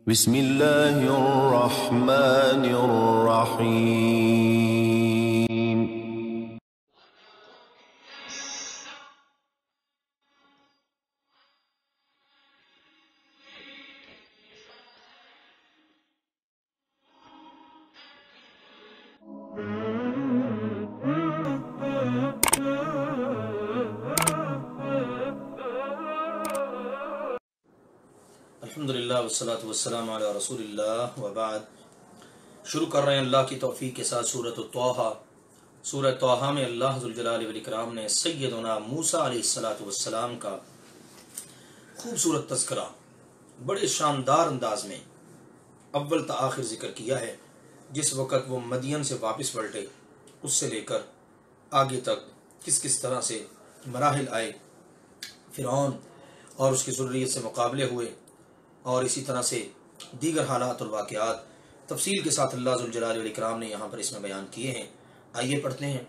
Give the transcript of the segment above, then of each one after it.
بسم اللہ الرحمن الرحیم. الحمدللہ والصلاة والسلام علی رسول اللہ وبعد. شروع کر رہے ہیں اللہ کی توفیق کے ساتھ سورۃ طٰہٰ. سورہ طٰہٰ میں اللہ ذوالجلال والاکرام نے سیدنا موسیٰ علیہ السلام کا خوبصورت تذکرہ بڑے شاندار انداز میں اول تا آخر ذکر کیا ہے. جس وقت وہ مدین سے واپس پلٹے اس سے لے کر آگے تک کس کس طرح سے مراحل آئے، فرعون اور اس کی ذریت سے مقابلے ہوئے، اور اسی طرح سے دیگر حالات اور واقعات تفصیل کے ساتھ اللہ ذوالجلال والاکرام نے یہاں پر اس میں بیان کیے ہیں. آئیے پڑھتے ہیں.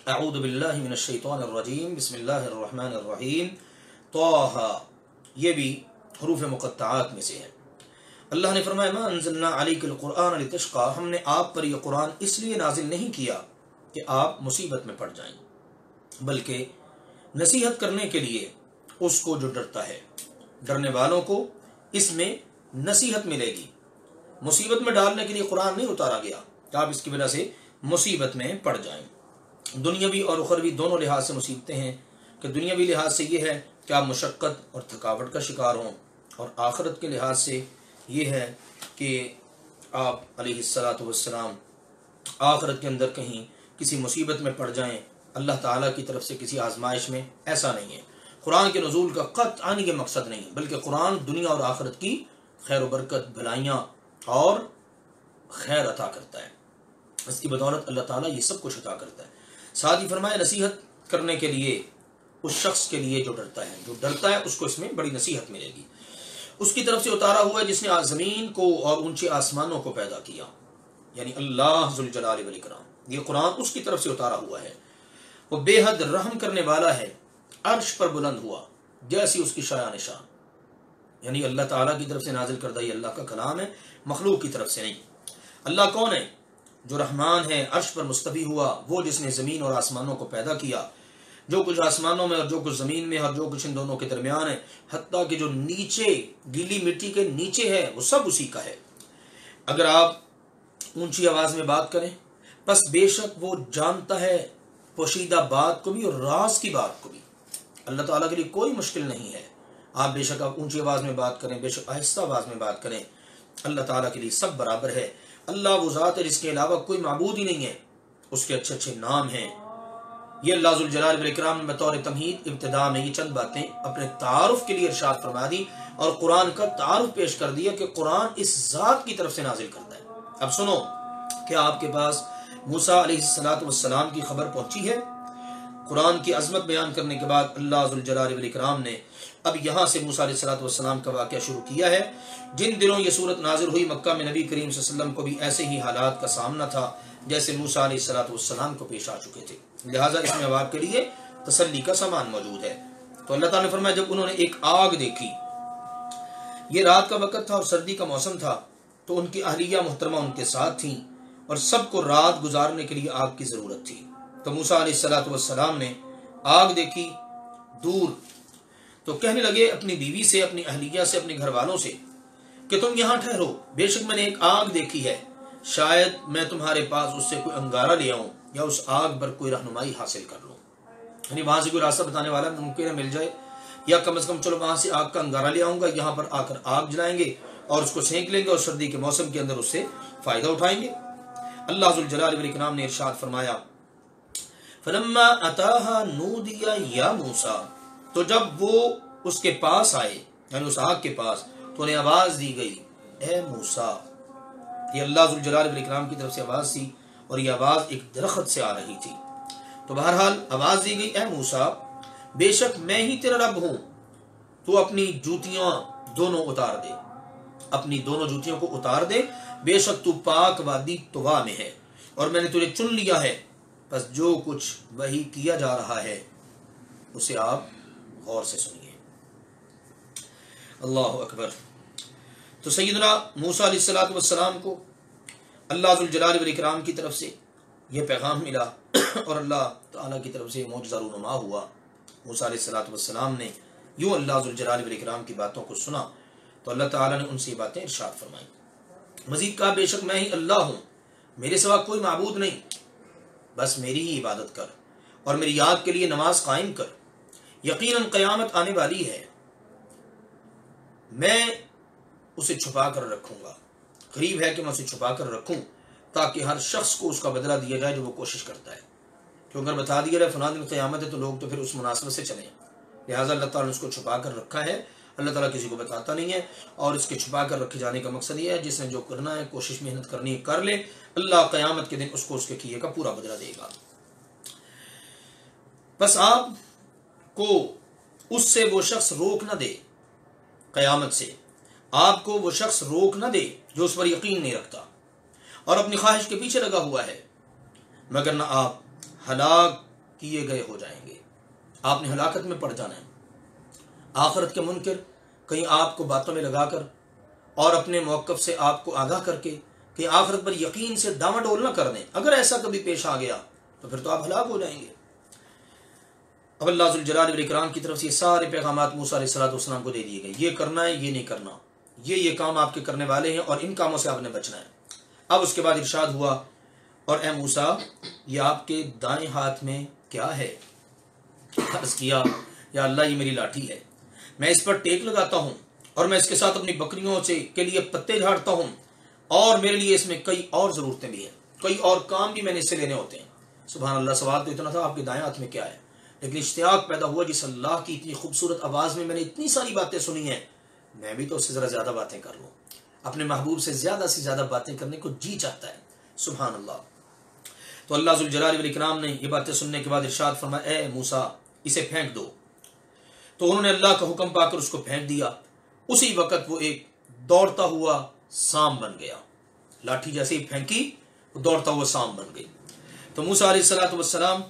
اعوذ باللہ من الشیطان الرجیم، بسم اللہ الرحمن الرحیم. طٰہٰ، یہ بھی حروف مقطعات میں سے ہے. اللہ نے فرمایا ما انزلنا علیک القرآن لتشقی، ہم نے آپ پر یہ قرآن اس لیے نازل نہیں کیا کہ آپ مصیبت میں پڑ جائیں، بلکہ نصیحت کرنے کے لیے اس کو جو ڈرتا ہے، ڈرنے والوں کو اس میں نصیحت ملے گی. مصیبت میں ڈالنے کے لیے قرآن نہیں اتارا گیا کہ آپ اس کی وجہ سے مصیبت میں پڑ جائیں. دنیاوی اور اخروی دونوں لحاظ سے مصیبتیں ہیں کہ دنیاوی لحاظ سے یہ ہے کہ آپ مشقت اور تھکاوٹ کا شکار ہوں، اور آخرت کے لحاظ سے یہ ہے کہ آپ علیہ السلام آخرت کے اندر کہیں کسی مصیبت میں پڑ جائیں اللہ تعالیٰ کی طرف سے کسی آزمائش میں. ایسا نہیں ہے. قرآن کے نزول کا قطعاً یہ مقصد نہیں، بلکہ قرآن دنیا اور آخرت کی خیر و برکت، بھلائیاں اور خیر عطا کرتا ہے. اس کی بدولت اللہ تعالیٰ یہ سب کچھ عطا کرتا ہے. ساتھ ہی فرمایا نصیحت کرنے کے لیے اس شخص کے لیے جو ڈرتا ہے اس کو اس میں بڑی نصیحت ملے گی. اس کی طرف سے اتارا ہوا ہے جس نے زمین کو اور اونچے آسمانوں کو پیدا کیا، یعنی اللہ ذوالجلال والاکرام. یہ قرآن اس کی طرف سے اتارا ہوا ہے. وہ بے حد رحم کرنے والا ہے، عرش پر بلند ہوا جیسی اس کی شایان شان، یعنی اللہ تعالیٰ کی طرف سے نازل کردہ یہ اللہ کا کلام ہے، مخلوق کی طرف سے نہیں. اللہ کون ہے؟ جو رحمان ہے، عرش پر مستوی ہوا، وہ جس نے زمین اور آسمانوں کو پیدا کیا. جو کچھ آسمانوں میں اور جو کچھ زمین میں اور جو کچھ ان دونوں کے درمیان ہے، حتیٰ کہ جو نیچے گیلی مٹی کے نیچے ہے، وہ سب اسی کا ہے. اگر آپ اونچی آواز میں بات کریں پس بے شک وہ جانتا ہے پوشیدہ بات کو بھی اور راز کی بات کو بھی. اللہ تعالیٰ کے لیے کوئی مشکل نہیں ہے. آپ بے شک آپ اونچی آواز میں بات کریں، بے شک آہستہ آواز میں بات کریں، اللہ تعالیٰ کے لیے سب برابر ہے. اللہ وہ ذات ہے جس کے علاوہ کوئی معبود ہی نہیں ہے. اس کے اچھے اچھے نام ہیں. یہ اللہ ذوالجلال والاکرام نے بطور تمہید ابتدا میں یہ چند باتیں اپنے تعارف کے لیے ارشاد فرما دی اور قرآن کا تعارف پیش کر دیا کہ قرآن اس ذات کی طرف سے نازل کرتا ہے. اب سنو کہ آپ کے پاس موسیٰ علیہ السلام کی خبر پہنچی ہے. قرآن کی عظمت بیان کرنے کے بعد اللہ ذوالجلال والاکرام نے اب یہاں سے موسیٰ علیہ السلام کا واقعہ شروع کیا ہے. جن دنوں یہ صورت نازل ہوئی مکہ میں نبی کریم صلی اللہ علیہ وسلم کو بھی ایسے ہی حالات کا سامنا تھا جیسے موسیٰ علیہ السلام کو پیش آ چکے تھے، لہٰذا اس میں آپ کے لیے تسلی کا سامان موجود ہے. تو اللہ تعالیٰ نے فرمایا جب انہوں نے ایک آگ دیکھی، یہ رات کا وقت تھا اور سردی کا موسم تھا، تو ان کی اہلیہ محترمہ ان کے ساتھ تھیں اور سب کو رات گزارنے کے لیے آگ کی ضرورت تھی. تو موسیٰ علیہ السلام نے آگ دیکھی دور، تو کہنے لگے اپنی بیوی سے، اپنی اہلیہ سے، اپنے گھر والوں سے کہ تم یہاں ٹھہرو، بے شک میں نے ایک آگ دیکھی ہے، شاید میں تمہارے پاس اس سے کوئی انگارہ لے آؤں یا اس آگ پر کوئی رہنمائی حاصل کر لوں. یعنی وہاں سے کوئی راستہ بتانے والا ممکن ہے مل جائے، یا کم از کم چلو وہاں سے آگ کا انگارہ لے آؤں گا، یہاں پر آ کر آگ جلائیں گے اور اس کو سینک لیں گے اور سردی کے موسم کے اندر اس سے فائدہ اٹھائیں گے. اللہ ذوالجلال والاکرام نے ارشاد فرمایا فلما اتاها نودی یا موسیٰ، تو جب وہ اس کے پاس آئے یعنی اس آگ کے پاس تو انہیں آواز دی گئی اے موسیٰ. یہ اللہ ذوالجلال والاکرام کی طرف سے آواز تھی اور یہ آواز ایک درخت سے آ رہی تھی. تو بہرحال آواز دی گئی اے موسیٰ بے شک میں ہی تیرا رب ہوں، تو اپنی جوتیاں دونوں اتار دے، اپنی دونوں جوتیوں کو اتار دے، بے شک تو پاک وادی طوا میں ہے اور میں نے تجھے چن لیا ہے. بس جو کچھ وحی کیا جا رہا ہے اسے آپ غور سے سنیے. اللہ اکبر. تو سیدنا موسیٰ علیہ الصلوۃ والسلام کو اللہ ذوالجلال والاکرام کی طرف سے یہ پیغام ملا اور اللہ تعالیٰ کی طرف سے معجزہ رونما ہوا. موسیٰ علیہ الصلوۃ والسلام نے یوں اللہ ذوالجلال والاکرام کی باتوں کو سنا تو اللہ تعالیٰ نے ان سے باتیں ارشاد فرمائیں. مزید کہا بے شک میں ہی اللہ ہوں، میرے سوا کوئی معبود نہیں، بس میری ہی عبادت کر اور میری یاد کے لیے نماز قائم کر. یقیناً قیامت آنے والی ہے، میں اسے چھپا کر رکھوں گا، قریب ہے کہ میں اسے چھپا کر رکھوں تاکہ ہر شخص کو اس کا بدلہ دیا جائے جو وہ کوشش کرتا ہے. کیوں اگر بتا دیا جائے فلاں دن قیامت ہے تو لوگ تو پھر اس مناسبت سے چلیں. لہٰذا اللہ تعالیٰ نے اس کو چھپا کر رکھا ہے. اللہ تعالیٰ کسی کو بتاتا نہیں ہے، اور اس کے چھپا کر رکھے جانے کا مقصد یہ ہے جس نے جو کرنا ہے کوشش محنت کرنی ہے کر لے، اللہ قیامت کے دن اس کو اس کے کیے کا پورا بدلہ دے گا. بس آپ کو اس سے وہ شخص روک نہ دے، قیامت سے آپ کو وہ شخص روک نہ دے جو اس پر یقین نہیں رکھتا اور اپنی خواہش کے پیچھے لگا ہوا ہے، مگر نہ آپ ہلاک کیے گئے ہو جائیں گے. آپ نے ہلاکت میں پڑ جانا ہے. آخرت کے منکر کہیں آپ کو باتوں میں لگا کر اور اپنے موقف سے آپ کو آگاہ کر کے کہ آخرت پر یقین سے ڈاما ڈول نہ کر دیں. اگر ایسا کبھی پیش آ گیا تو پھر تو آپ ہلاک ہو جائیں گے. اب اللہ ذوالجلال والاکرام کی طرف سے یہ سارے پیغامات موسیٰ علیہ الصلوۃ والسلام کو دے دیے گئے. یہ کرنا ہے، یہ نہیں کرنا، یہ کام آپ کے کرنے والے ہیں اور ان کاموں سے آپ نے بچنا ہے. اب اس کے بعد ارشاد ہوا اور اے موسیٰ یہ آپ کے دائیں ہاتھ میں کیا ہے؟ عرض کیا یا اللہ یہ میری لاٹھی ہے، میں اس پر ٹیک لگاتا ہوں اور میں اس کے ساتھ اپنی بکریوں سے کے لیے پتے جھاڑتا ہوں اور میرے لیے اس میں کئی اور ضرورتیں بھی ہیں، کئی اور کام بھی میں نے اس سے لینے ہوتے ہیں. سبحان اللہ. سوال تو اتنا تھا آپ کے دائیں ہاتھ میں کیا ہے، لیکن اشتیاق پیدا ہوا جس اللہ کی اتنی خوبصورت آواز میں نے اتنی ساری باتیں سنی ہیں، میں بھی تو اس سے ذرا زیادہ باتیں کر لوں. اپنے محبوب سے زیادہ باتیں کرنے کو جی چاہتا ہے. سبحان اللہ. تو اللہ ذوالجلال والاکرام نے یہ باتیں سننے کے بعد ارشاد فرمایا اے موسیٰ اسے پھینک دو. تو انہوں نے اللہ کا حکم پا کر اس کو پھینک دیا. اسی وقت وہ ایک دوڑتا ہوا سام بن گیا. لاٹھی جیسے ہی پھینکی وہ دوڑتا ہوا سام بن گئی. تو موسیٰ علیہ الصلوۃ والسلام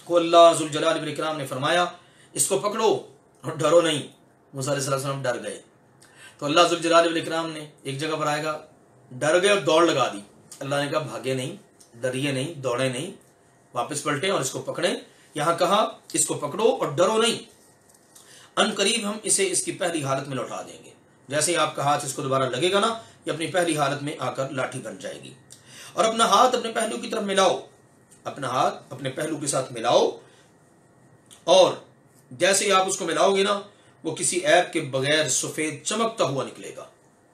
کو اللہ ذوالجلال والاکرام نے فرمایا اس کو پکڑو اور ڈرو نہیں. موسیٰ علیہ السلام ڈر گئے. تو اللہ ذوالجلال والاکرام نے ایک جگہ پر آئے گا ڈر گئے اور دوڑ لگا دی. اللہ نے کہا بھاگے نہیں، ڈریے نہیں، دوڑے نہیں، واپس پلٹیں اور اس کو پکڑیں. یہاں کہا اس کو پکڑو اور ڈرو نہیں، ان قریب ہم اسے اس کی پہلی حالت میں لوٹا دیں گے. جیسے ہی آپ کا ہاتھ اس کو دوبارہ لگے گا نا یہ اپنی پہلی حالت میں آ کر لاٹھی بن جائے گی. اور اپنا ہاتھ اپنے پہلو کی طرف ملاؤ، اپنا ہاتھ اپنے پہلو کے ساتھ ملاؤ اور جیسے ہی آپ اس کو ملاؤ گے نا وہ کسی عیب کے بغیر سفید چمکتا ہوا نکلے گا.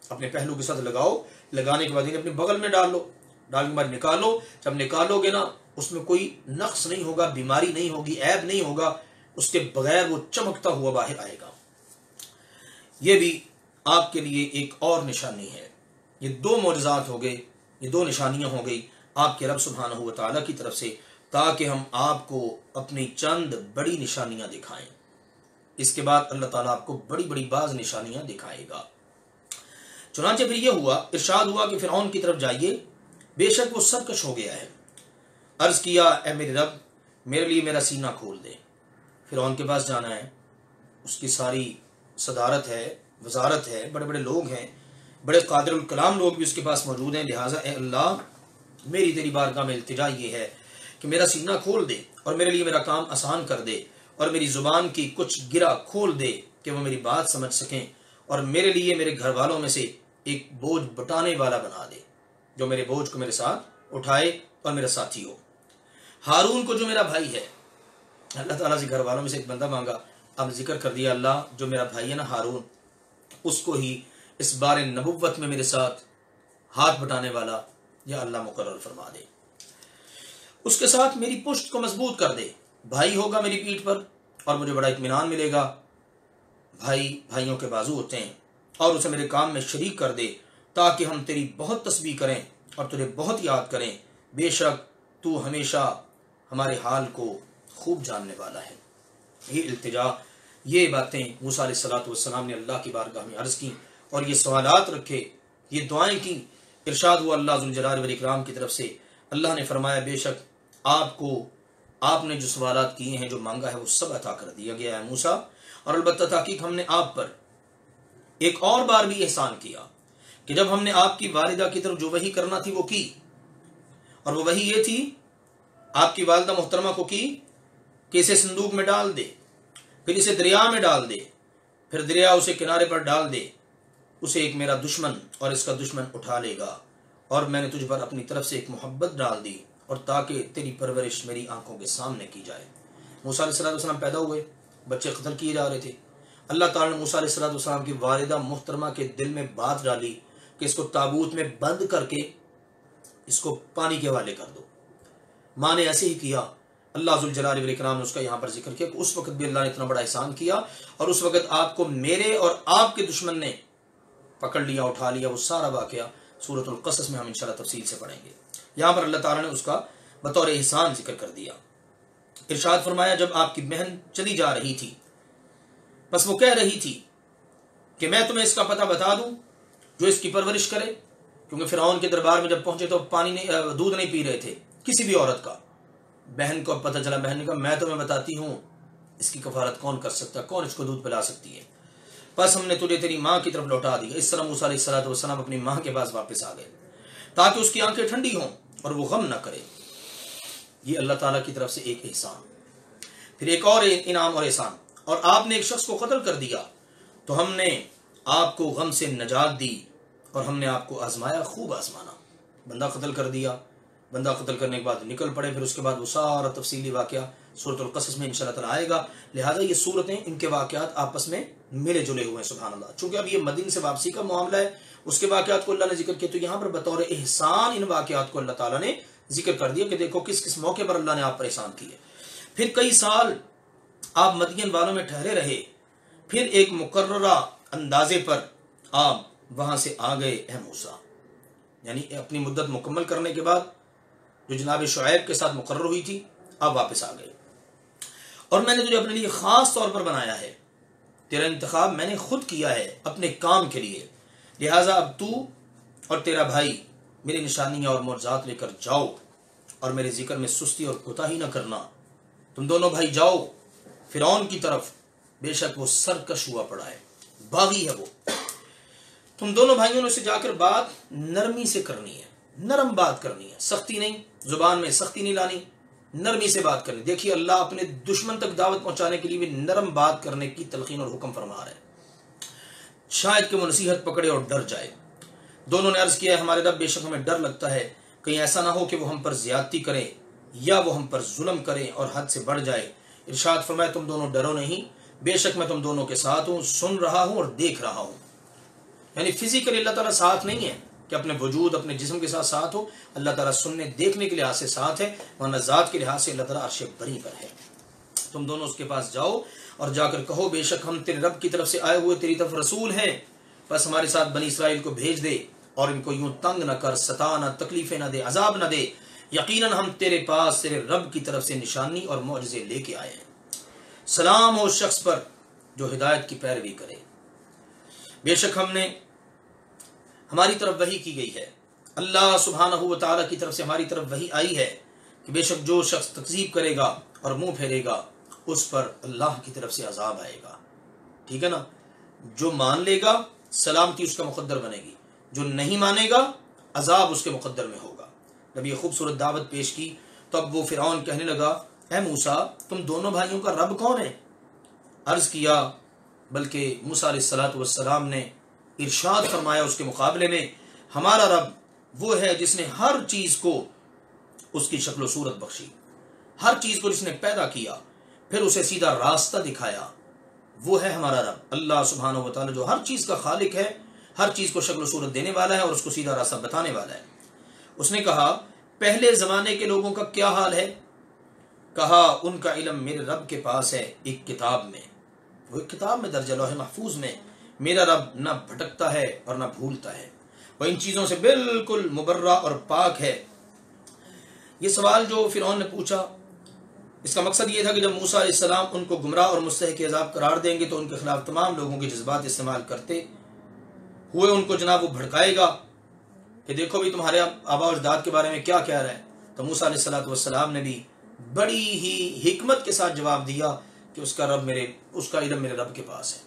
اپنے پہلو کے ساتھ لگاؤ، لگانے کے بعد انہیں اپنے بغل میں ڈال لو، ڈالنے کے بعد نکالو. جب نکالو گے نا اس میں کوئی نقص نہیں ہوگا، بیماری نہیں ہوگی، عیب نہیں ہوگا، اس کے بغیر وہ چمکتا ہوا باہر آئے گا. یہ بھی آپ کے لیے ایک اور نشانی ہے. یہ دو معجزات ہو گئے، یہ دو نشانیاں ہو گئی آپ کے رب سبحانہ و تعالیٰ کی طرف سے تاکہ ہم آپ کو اپنی چند بڑی نشانیاں دکھائیں. اس کے بعد اللہ تعالیٰ آپ کو بڑی بڑی بعض نشانیاں دکھائے گا. چنانچہ پھر یہ ہوا، ارشاد ہوا کہ فرعون کی طرف جائیے، بے شک وہ سرکش ہو گیا ہے. عرض کیا اے میرے رب میرے لیے میرا سینہ کھول دے. فرعون کے پاس جانا ہے، اس کی ساری صدارت ہے، وزارت ہے، بڑے بڑے لوگ ہیں، بڑے قادر الکلام لوگ بھی اس کے پاس موجود ہیں. لہٰذا اے اللہ میری تیری بارگاہ میں التجا یہ ہے کہ میرا سینہ کھول دے اور میرے لیے میرا کام آسان کر دے اور میری زبان کی کچھ گرہ کھول دے کہ وہ میری بات سمجھ سکیں اور میرے لیے میرے گھر والوں میں سے ایک بوجھ بٹانے والا بنا دے جو میرے بوجھ کو میرے ساتھ اٹھائے اور میرا ساتھی ہو. ہارون کو جو میرا بھائی ہے، اللہ تعالیٰ سے گھر والوں میں سے ایک بندہ مانگا، اب ذکر کر دیا اللہ جو میرا بھائی ہے نا ہارون، اس کو ہی اس بار نبوت میں میرے ساتھ ہاتھ بٹانے والا یا اللہ مقرر فرما دے. اس کے ساتھ میری پشت کو مضبوط کر دے، بھائی ہوگا میری پیٹھ پر اور مجھے بڑا اطمینان ملے گا. بھائی بھائیوں کے بازو ہوتے ہیں. اور اسے میرے کام میں شریک کر دے تاکہ ہم تیری بہت تسبیح کریں اور تجھے بہت یاد کریں. بے شک تو ہمیشہ ہمارے حال کو خوب جاننے والا ہے. یہ التجا، یہ باتیں موسیٰ علیہ الصلوۃ والسلام نے اللہ کی بارگاہ میں عرض کی اور یہ سوالات رکھے، یہ دعائیں کی. ارشاد ہوا اللہ ذوالجلال والاکرام کی طرف سے، اللہ نے فرمایا بے شک آپ نے جو سوالات کیے ہیں، جو مانگا ہے وہ سب عطا کر دیا گیا ہے موسیٰ. اور البتہ تحقیق ہم نے آپ پر ایک اور بار بھی احسان کیا. کہ جب ہم نے آپ کی والدہ کی طرف جو وحی کرنا تھی وہ کی، اور وہ وحی یہ تھی آپ کی والدہ محترمہ کو کی کہ اسے صندوق میں ڈال دے، پھر اسے دریا میں ڈال دے، پھر دریا اسے کنارے پر ڈال دے، اسے ایک میرا دشمن اور اس کا دشمن اٹھا لے گا، اور میں نے تجھ پر اپنی طرف سے ایک محبت ڈال دی، اور تاکہ تیری پرورش میری آنکھوں کے سامنے کی جائے۔ موسیٰ علیہ السلام پیدا ہوئے، بچے قتل کیے جا رہے تھے۔ اللہ تعالیٰ نے موسیٰ علیہ السلام کی والدہ محترمہ کے دل میں بات ڈالی کہ اس کو تابوت میں بند کر کے اس کو پانی کے حوالے کر دو۔ ماں نے ایسے ہی کیا۔ اللہ ذوالجلال والاکرام نے اس کا یہاں پر ذکر کیا کہ اس وقت بھی اللہ نے اتنا بڑا احسان کیا، اور اس وقت آپ کو میرے اور آپ کے دشمن نے پکڑ لیا، اٹھا لیا۔ وہ سارا واقعہ سورۃ القصص میں ہم انشاءاللہ تفصیل سے پڑھیں گے۔ یہاں پر اللہ تعالیٰ نے اس کا بطور احسان ذکر کر دیا۔ ارشاد فرمایا جب آپ کی بہن چلی جا رہی تھی، بس وہ کہہ رہی تھی کہ میں تمہیں اس کا پتہ بتا دوں جو اس کی پرورش کرے، کیونکہ فرعون کے دربار میں جب پہنچے تو دودھ نہیں پی رہے تھے کسی بھی عورت کا۔ بہن کو پتہ چلا، بہن نے کہا میں تمہیں بتاتی ہوں اس کی کفارت کون کر سکتا، کون اس کو دودھ پلا سکتی ہے، بس ہم نے تجھے تیری ماں کی طرف لوٹا دیا۔ اس طرح موسیٰ علیہ السلام اپنی ماں کے پاس واپس آ گئے تاکہ اس کی آنکھیں ٹھنڈی ہوں اور وہ غم نہ کرے۔ یہ اللہ تعالیٰ کی طرف سے ایک احسان۔ پھر ایک اور انعام اور احسان، اور آپ نے ایک شخص کو قتل کر دیا تو ہم نے آپ کو غم سے نجات دی، اور ہم نے آپ کو آزمایا، خوب آزمانا۔ بندہ قتل کر دیا، بندہ قتل کرنے کے بعد نکل پڑے، پھر اس کے بعد وہ سارا تفصیلی واقعہ سورۃ القصص میں انشاءاللہ تعالیٰ آئے گا۔ لہٰذا یہ صورتیں، ان کے واقعات آپس میں ملے جلے ہوئے ہیں، سبحان اللہ۔ چونکہ اب یہ مدین سے واپسی کا معاملہ ہے، اس کے واقعات کو اللہ نے ذکر کیا، تو یہاں پر بطور احسان ان واقعات کو اللہ تعالیٰ نے ذکر کر دیا کہ دیکھو کس کس موقع پر اللہ نے آپ پر احسان کیے۔ پھر کئی سال آپ مدین والوں میں ٹھہرے رہے، پھر ایک مقررہ اندازے پر آپ وہاں سے آ گئے اے موسیٰ، یعنی اپنی مدت مکمل کرنے کے بعد جو جناب شعیب کے ساتھ مقرر ہوئی تھی، آپ واپس آ گئے، اور میں نے تجھے اپنے لیے خاص طور پر بنایا ہے، تیرا انتخاب میں نے خود کیا ہے اپنے کام کے لیے، لہٰذا اب تو اور تیرا بھائی میری نشانیاں اور معجزات لے کر جاؤ، اور میرے ذکر میں سستی اور کوتاہی نہ کرنا۔ تم دونوں بھائی جاؤ فرعون کی طرف، بے شک وہ سرکش ہوا پڑا ہے، باغی ہے وہ۔ تم دونوں بھائیوں نے اسے جا کر بات نرمی سے کرنی ہے، نرم بات کرنی ہے، سختی نہیں، زبان میں سختی نہیں لانی، نرمی سے بات کرنی۔ دیکھیے اللہ اپنے دشمن تک دعوت پہنچانے کے لیے بھی نرم بات کرنے کی تلقین اور حکم فرما رہا ہے، شاید کہ وہ نصیحت پکڑے اور ڈر جائے۔ دونوں نے عرض کیا ہے ہمارے رب، بے شک ہمیں ڈر لگتا ہے کہیں ایسا نہ ہو کہ وہ ہم پر زیادتی کرے یا وہ ہم پر ظلم کرے اور حد سے بڑھ جائے۔ ارشاد فرمایا تم دونوں ڈرو نہیں، بے شک میں تم دونوں کے ساتھ ہوں، سن رہا ہوں اور دیکھ رہا ہوں۔ یعنی فزیکلی اللہ تعالیٰ ساتھ نہیں ہے کہ اپنے وجود اپنے جسم کے ساتھ ہو، اللہ تعالیٰ سننے دیکھنے کے لحاظ سے ساتھ ہے، ورنہ ذات کے لحاظ سے اللہ تعالیٰ عرش بری پر ہے۔ تم دونوں اس کے پاس جاؤ اور جا کر کہو بے شک ہم تیرے رب کی طرف سے آئے ہوئے تیری طرف رسول ہیں، بس ہمارے ساتھ بنی اسرائیل کو بھیج دے اور ان کو یوں تنگ نہ کر، ستا نہ، تکلیفیں نہ دے، عذاب نہ دے۔ یقیناً ہم تیرے پاس تیرے رب کی طرف سے نشانی اور معجزے لے کے آئے ہیں۔ سلام ہو اس شخص پر جو ہدایت کی پیروی کرے۔ بے شک ہماری طرف وحی کی گئی ہے، اللہ سبحانہ و تعالیٰ کی طرف سے ہماری طرف وحی آئی ہے کہ بے شک جو شخص تکذیب کرے گا اور منہ پھیرے گا اس پر اللہ کی طرف سے عذاب آئے گا۔ ٹھیک ہے نا؟ جو مان لے گا سلامتی اس کا مقدر بنے گی، جو نہیں مانے گا عذاب اس کے مقدر میں ہوگا۔ جب یہ خوبصورت دعوت پیش کی تو اب وہ فرعون کہنے لگا اے موسیٰ تم دونوں بھائیوں کا رب کون ہے؟ عرض کیا بلکہ موسیٰ علیہ السلام نے ارشاد فرمایا اس کے مقابلے میں ہمارا رب وہ ہے جس نے ہر چیز کو اس کی شکل و صورت بخشی، ہر چیز کو جس نے پیدا کیا پھر اسے سیدھا راستہ دکھایا، وہ ہے ہمارا رب اللہ سبحانہ و تعالی جو ہر چیز کا خالق ہے، ہر چیز کو شکل و صورت دینے والا ہے اور اس کو سیدھا راستہ بتانے والا ہے۔ اس نے کہا پہلے زمانے کے لوگوں کا کیا حال ہے؟ کہا ان کا علم میرے رب کے پاس ہے ایک کتاب میں، وہ ایک کتاب میں درج لوح محفوظ میں، میرا رب نہ بھٹکتا ہے اور نہ بھولتا ہے، وہ ان چیزوں سے بالکل مبرہ اور پاک ہے۔ یہ سوال جو فرعون نے پوچھا اس کا مقصد یہ تھا کہ جب موسیٰ علیہ السلام ان کو گمراہ اور مستحق عذاب قرار دیں گے تو ان کے خلاف تمام لوگوں کے جذبات استعمال کرتے ہوئے ان کو جناب وہ بھڑکائے گا کہ دیکھو بھی تمہارے آباء و اجداد کے بارے میں کیا کہہ رہا ہے۔ تو موسیٰ علیہ السلام نے بھی بڑی ہی حکمت کے ساتھ جواب دیا کہ اس کا علم میرے رب کے پاس ہے۔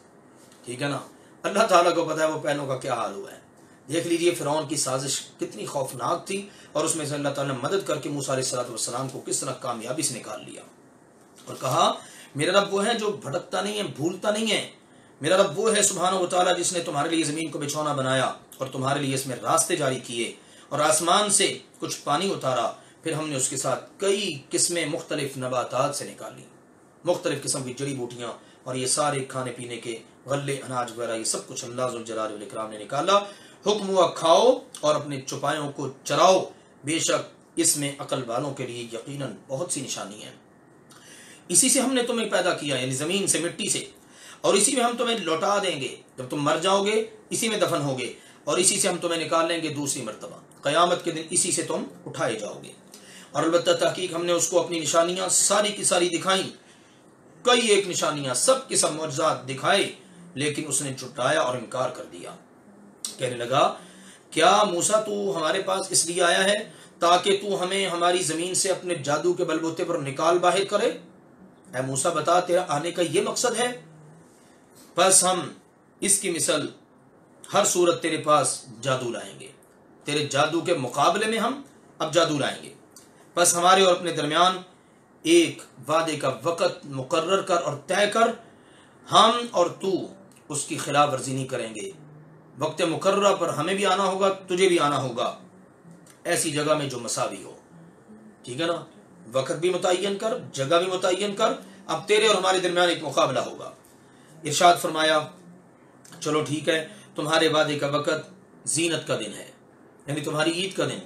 ٹھیک ہے نا؟ اللہ تعالیٰ کو پتا ہے وہ پہلوں کا کیا حال ہوا ہے، دیکھ لیجئے فرعون کی سازش کتنی خوفناک تھی، اور اس میں سے اللہ تعالیٰ نے مدد کر کے موسیٰ علیہ السلام کو کس طرح کامیابی سے نکال لیا، اور کہا میرا رب وہ ہے جو بھٹکتا نہیں ہے، بھولتا نہیں ہے، میرا رب وہ ہے سبحانہ و تعالیٰ جس نے تمہارے لیے زمین کو بچھونا بنایا اور تمہارے لیے اس میں راستے جاری کیے، اور آسمان سے کچھ پانی اتارا، پھر ہم نے اس کے ساتھ کئی قسمیں مختلف نباتات سے نکالی، مختلف قسم کی جڑی بوٹیاں، اور یہ سارے کھانے پینے کے غلے اناج وغیرہ، یہ سب کچھ اللہ ذوالجلال والاکرام نے نکالا۔ حکم ہوا کھاؤ اور اپنے چوپایوں کو چراؤ، بے شک اس میں عقل والوں کے لیے یقیناً بہت سی نشانی ہیں۔ اسی سے ہم نے تمہیں پیدا کیا، یعنی زمین سے، مٹی سے، اور اسی میں ہم تمہیں لوٹا دیں گے، جب تم مر جاؤ گے اسی میں دفن ہوگے، اور اسی سے ہم تمہیں نکال لیں گے دوسری مرتبہ، قیامت کے دن اسی سے تم اٹھائے جاؤ گے۔ اور البتہ تحقیق ہم نے اس کو اپنی نشانیاں ساری کی ساری دکھائیں، کئی ایک نشانیاں، سب کے سب معجزات دکھائے، لیکن اس نے جھٹلایا اور انکار کر دیا۔ کہنے لگا کیا موسیٰ تو ہمارے پاس اس لیے آیا ہے تاکہ تو ہمیں ہماری زمین سے اپنے جادو کے بلبوتے پر نکال باہر کرے؟ اے موسیٰ بتا تیرا آنے کا یہ مقصد ہے؟ بس ہم اس کی مثل ہر صورت تیرے پاس جادو لائیں گے، تیرے جادو کے مقابلے میں ہم اب جادو لائیں گے، بس ہمارے اور اپنے درمیان ایک وعدے کا وقت مقرر کر اور طے کر، ہم اور تو اس کی خلاف ورزی نہیں کریں گے، وقت مقررہ پر ہمیں بھی آنا ہوگا، تجھے بھی آنا ہوگا، ایسی جگہ میں جو مساوی ہو، ٹھیک ہے نا؟ وقت بھی متعین کر، جگہ بھی متعین کر، اب تیرے اور ہمارے درمیان ایک مقابلہ ہوگا۔ ارشاد فرمایا چلو ٹھیک ہے، تمہارے وعدے کا وقت زینت کا دن ہے، یعنی تمہاری عید کا دن،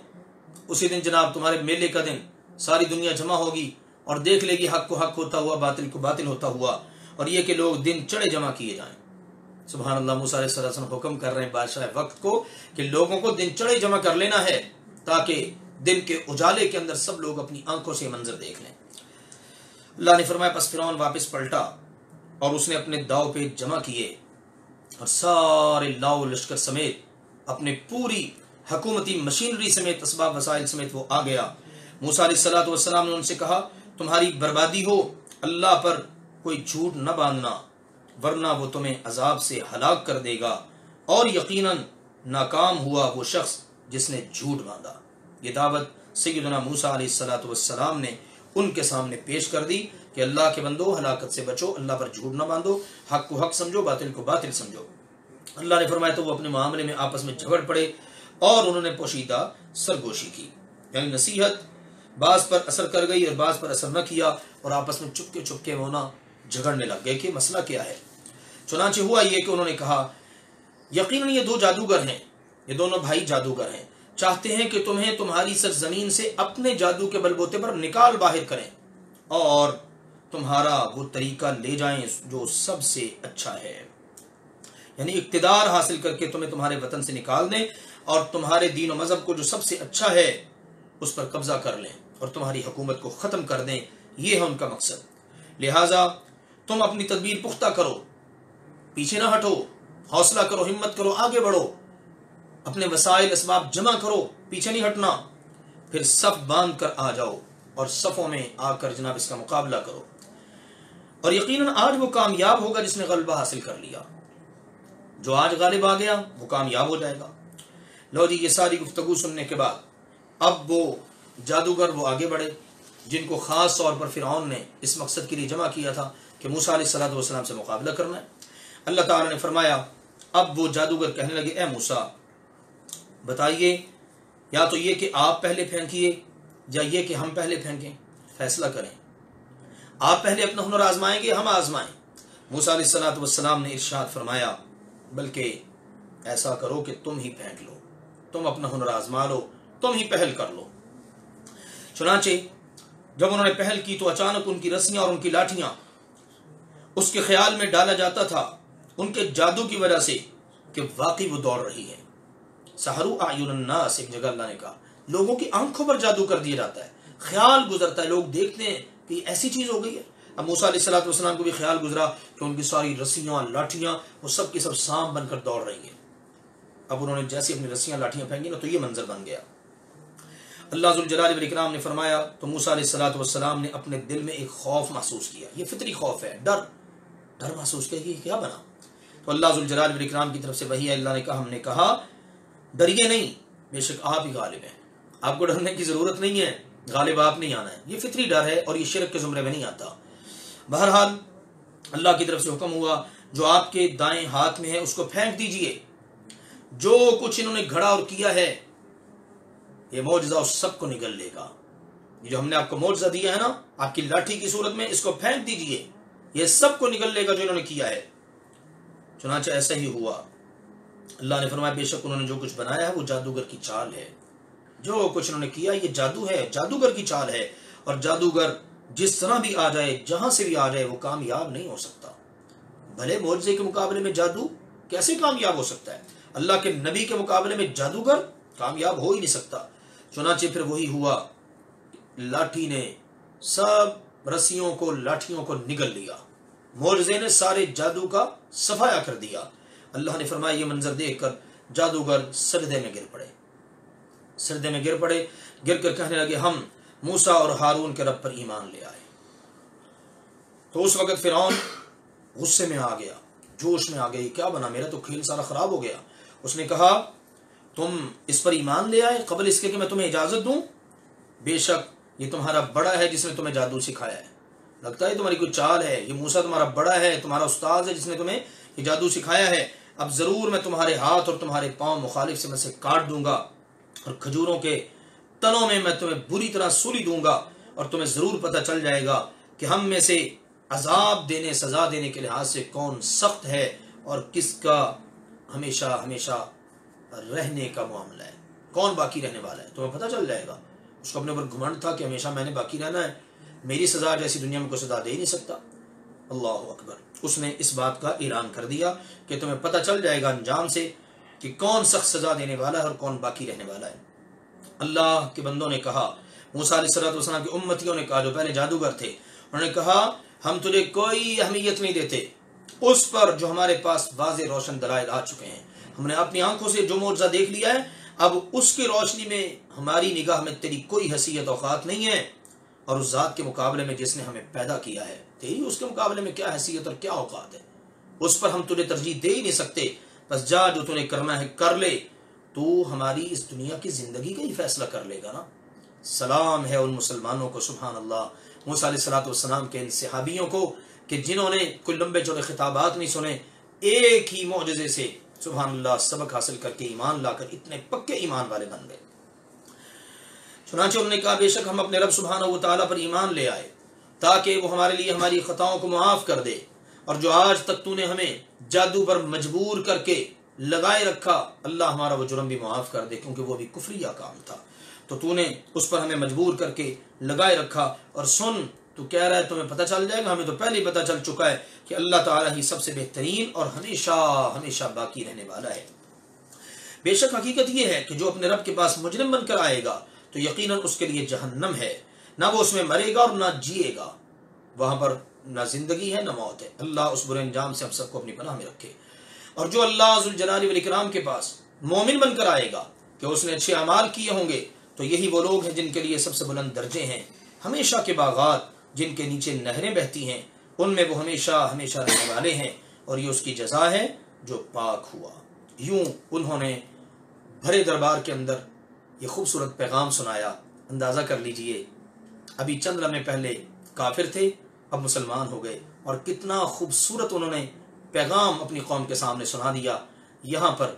اسی دن جناب تمہارے میلے کا دن، ساری دنیا جمع ہوگی اور دیکھ لے گی حق کو حق ہوتا ہوا، باطل کو باطل ہوتا ہوا، اور یہ کہ لوگ دن چڑھے جمع کیے جائیں۔ سبحان اللہ، موسیٰ علیہ السلام حکم کر رہے ہیں بادشاہ وقت کو کہ لوگوں کو دن چڑھے جمع کر لینا ہے تاکہ دن کے اجالے کے اندر سب لوگ اپنی آنکھوں سے منظر دیکھ لیں۔ اللہ نے فرمایا پس فرعون واپس پلٹا اور اس نے اپنے داؤ پہ جمع کیے اور سارے لاؤ لشکر سمیت اپنے پوری حکومتی مشینری سمیت اسباب وسائل سمیت وہ آ گیا۔ موسیٰ علیہ السلام نے ان سے کہا تمہاری بربادی ہو، اللہ پر کوئی جھوٹ نہ باندھنا ورنہ وہ تمہیں عذاب سے ہلاک کر دے گا، اور یقیناً ناکام ہوا وہ شخص جس نے جھوٹ باندھا۔ یہ دعوت سیدنا موسیٰ علیہ السلام نے ان کے سامنے پیش کر دی کہ اللہ کے بندو ہلاکت سے بچو، اللہ پر جھوٹ نہ باندھو، حق کو حق سمجھو، باطل کو باطل سمجھو۔ اللہ نے فرمایا تو وہ اپنے معاملے میں آپس میں جھگڑ پڑے اور انہوں نے پوشیدہ سرگوشی کی، یعنی نصیحت بعض پر اثر کر گئی اور بعض پر اثر نہ کیا، اور آپس میں چپ کے ہونا جھگڑنے لگ گئے کہ مسئلہ کیا ہے۔ چنانچہ ہوا یہ کہ انہوں نے کہا یقیناً یہ دو جادوگر ہیں، یہ دونوں بھائی جادوگر ہیں، چاہتے ہیں کہ تمہیں تمہاری سرزمین سے اپنے جادو کے بلبوتے پر نکال باہر کریں اور تمہارا وہ طریقہ لے جائیں جو سب سے اچھا ہے، یعنی اقتدار حاصل کر کے تمہیں تمہارے وطن سے نکال دیں اور تمہارے دین و مذہب کو جو سب سے اچھا ہے اس پر قبضہ کر لیں اور تمہاری حکومت کو ختم کر دیں، یہ ہے ان کا مقصد۔ لہٰذا تم اپنی تدبیر پختہ کرو، پیچھے نہ ہٹو، حوصلہ کرو، ہمت کرو، آگے بڑھو، اپنے وسائل اسباب جمع کرو، پیچھے نہیں ہٹنا، پھر صف باندھ کر آ جاؤ اور صفوں میں آ کر جناب اس کا مقابلہ کرو، اور یقیناً آج وہ کامیاب ہوگا جس نے غلبہ حاصل کر لیا، جو آج غالب آ گیا وہ کامیاب ہو جائے گا۔ لو جی، یہ ساری گفتگو سننے کے بعد اب وہ جادوگر وہ آگے بڑھے جن کو خاص طور پر فرعون نے اس مقصد کے لیے جمع کیا تھا کہ موسیٰ علیہ السلام سے مقابلہ کرنا ہے۔ اللہ تعالیٰ نے فرمایا اب وہ جادوگر کہنے لگے اے موسیٰ بتائیے، یا تو یہ کہ آپ پہلے پھینکیے یا یہ کہ ہم پہلے پھینکیں، فیصلہ کریں، آپ پہلے اپنا ہنر آزمائیں گے ہم آزمائیں؟ موسیٰ علیہ السلام نے ارشاد فرمایا بلکہ ایسا کرو کہ تم ہی پھینک لو، تم اپنا ہنر آزما لو، تم ہی پہل کر لو۔ چنانچہ جب انہوں نے پہل کی تو اچانک ان کی رسیاں اور ان کی لاٹھیاں اس کے خیال میں ڈالا جاتا تھا ان کے جادو کی وجہ سے کہ واقعی وہ دوڑ رہی ہے۔ سحروا اعین الناس، ایک جگہ اللہ نے کہا لوگوں کی آنکھوں پر جادو کر دیا جاتا ہے، خیال گزرتا ہے، لوگ دیکھتے ہیں کہ یہ ایسی چیز ہو گئی ہے۔ اب موسیٰ علیہ السلام کو بھی خیال گزرا کہ ان کی ساری رسیاں لاٹھیاں وہ سب کی سب سام بن کر دوڑ رہی ہیں۔ اب انہوں نے جیسے اپنی رسیاں لاٹھیاں پھینکی نا تو یہ منظر بن گیا۔ اللہ ذوالجلال والاکرام نے فرمایا تو موسیٰ علیہ السلام نے اپنے دل میں ایک خوف محسوس کیا، یہ فطری خوف ہے، ڈر محسوس کیا کہ یہ کیا بنا۔ تو اللہ ذوالجلال والاکرام کی طرف سے وحی ہے، اللہ نے کہا ہم نے کہا ڈریے نہیں، بے شک آپ ہی غالب ہیں، آپ کو ڈرنے کی ضرورت نہیں ہے، غالب آپ نہیں آنا ہے. یہ فطری ڈر ہے اور یہ شرک کے زمرے میں نہیں آتا. بہرحال اللہ کی طرف سے حکم ہوا جو آپ کے دائیں ہاتھ میں ہے اس کو پھینک دیجئے. جو کچھ انہوں نے گھڑا اور کیا ہے یہ معجزہ اس سب کو نگل لے گا. یہ جو ہم نے آپ کو معجزہ دیا ہے نا آپ کی لاٹھی کی صورت میں، اس کو پھینک دیجئے، یہ سب کو نگل لے گا جو انہوں نے کیا ہے. چنانچہ ایسا ہی ہوا. اللہ نے فرمایا بے شک انہوں نے جو کچھ بنایا ہے وہ جادوگر کی چال ہے. جو کچھ انہوں نے کیا یہ جادو ہے، جادوگر کی چال ہے. اور جادوگر جس طرح بھی آ جائے، جہاں سے بھی آ جائے، وہ کامیاب نہیں ہو سکتا. بھلے معجزے کے مقابلے میں جادو کیسے کامیاب ہو سکتا ہے؟ اللہ کے نبی کے مقابلے میں جادوگر کامیاب ہو ہی نہیں سکتا. چنانچہ پھر وہی ہوا، لاٹھی نے سب رسیوں کو، لاٹھیوں کو نگل لیا. معجزے نے سارے جادو کا صفایا کر دیا. اللہ نے فرمایا یہ منظر دیکھ کر جادوگر سجدے میں گر پڑے. سجدے میں گر پڑے، گر کر کہنے لگے ہم موسیٰ اور ہارون کے رب پر ایمان لے آئے. تو اس وقت فرعون غصے میں آ گیا، جوش میں آ گئی، کیا بنا، میرا تو کھیل سارا خراب ہو گیا. اس نے کہا تم اس پر ایمان لے آئے قبل اس کے کہ میں تمہیں اجازت دوں؟ بے شک یہ تمہارا بڑا ہے جس نے تمہیں جادو سکھایا ہے. لگتا ہے تمہاری کوئی چال ہے. یہ موسیٰ تمہارا بڑا ہے، تمہارا استاد ہے جس نے تمہیں یہ جادو سکھایا ہے. اب ضرور میں تمہارے ہاتھ اور تمہارے پاؤں مخالف سے میں سے کاٹ دوں گا اور کھجوروں کے تنوں میں تمہیں بری طرح سولی دوں گا اور تمہیں ضرور پتہ چل جائے گا کہ ہم میں سے عذاب دینے، سزا دینے کے لحاظ سے کون سخت ہے اور کس کا ہمیشہ ہمیشہ رہنے کا معاملہ ہے، کون باقی رہنے والا ہے. تمہیں پتہ چل جائے گا. اس کو اپنے اوپر گھمنڈ تھا کہ ہمیشہ میں نے باقی رہنا ہے، میری سزا جیسی دنیا میں کوئی سزا دے ہی نہیں سکتا. اللہ اکبر. اس نے اس بات کا اعلان کر دیا کہ تمہیں پتہ چل جائے گا انجام سے کہ کون سخت سزا دینے والا ہے اور کون باقی رہنے والا ہے. اللہ کے بندوں نے کہا، موسیٰ علیہ السلام کی امتیوں نے کہا جو پہلے جادوگر تھے، انہوں نے کہا ہم تجھے کوئی اہمیت نہیں دیتے اس پر جو ہمارے پاس واضح روشن دلائل آ چکے ہیں. ہم نے اپنی آنکھوں سے جو معجزہ دیکھ لیا ہے، اب اس کی روشنی میں ہماری نگاہ میں تیری کوئی حیثیت اوقات نہیں ہے. اور اس ذات کے مقابلے میں جس نے ہمیں پیدا کیا ہے، تیری اس کے مقابلے میں کیا حیثیت اور کیا اوقات ہے؟ اس پر ہم تجھے ترجیح دے ہی نہیں سکتے. بس جا جو تو نے کرنا ہے کر لے، تو ہماری اس دنیا کی زندگی کا ہی فیصلہ کر لے گا نا. سلام ہے ان مسلمانوں کو، سبحان اللہ، موسیٰ علیہ السلام کے ان صحابیوں کو کہ جنہوں نے کوئی لمبے چوڑے خطابات نہیں سنے، ایک ہی معجزے سے سبحان اللہ سبق حاصل کر کے ایمان لا کر اتنے پکے ایمان والے بن گئے. چنانچہ انہوں نے کہا بے شک ہم اپنے رب سبحانہ و تعالیٰ پر ایمان لے آئے تاکہ وہ ہمارے لیے ہماری خطاؤں کو معاف کر دے، اور جو آج تک تو نے ہمیں جادو پر مجبور کر کے لگائے رکھا، اللہ ہمارا وہ جرم بھی معاف کر دے، کیونکہ وہ بھی کفریہ کام تھا. تو نے اس پر ہمیں مجبور کر کے لگائے رکھا. اور سن، تو کہہ رہا ہے تمہیں پتہ چل جائے گا، ہمیں تو پہلے ہی پتہ چل چکا ہے کہ اللہ تعالیٰ ہی سب سے بہترین اور ہمیشہ ہمیشہ باقی رہنے والا ہے. بے شک حقیقت یہ ہے کہ جو اپنے رب کے پاس مجرم بن کر آئے گا تو یقیناً اس کے لیے جہنم ہے، نہ وہ اس میں مرے گا اور نہ جیے گا. وہاں پر نہ زندگی ہے نہ موت ہے. اللہ اس برے انجام سے ہم سب کو اپنی پناہ میں رکھے. اور جو اللہ ذوالجلال والاکرام کے پاس مومن بن کر آئے گا کہ اس نے اچھے اعمال کیے ہوں گے، تو یہی وہ لوگ ہیں جن کے لیے سب سے بلند درجے ہیں، ہمیشہ کے باغات جن کے نیچے نہریں بہتی ہیں، ان میں وہ ہمیشہ ہمیشہ رہنے والے ہیں، اور یہ اس کی جزا ہے جو پاک ہوا. یوں انہوں نے بھرے دربار کے اندر یہ خوبصورت پیغام سنایا. اندازہ کر لیجئے، ابھی چند لمحے پہلے کافر تھے، اب مسلمان ہو گئے، اور کتنا خوبصورت انہوں نے پیغام اپنی قوم کے سامنے سنا دیا. یہاں پر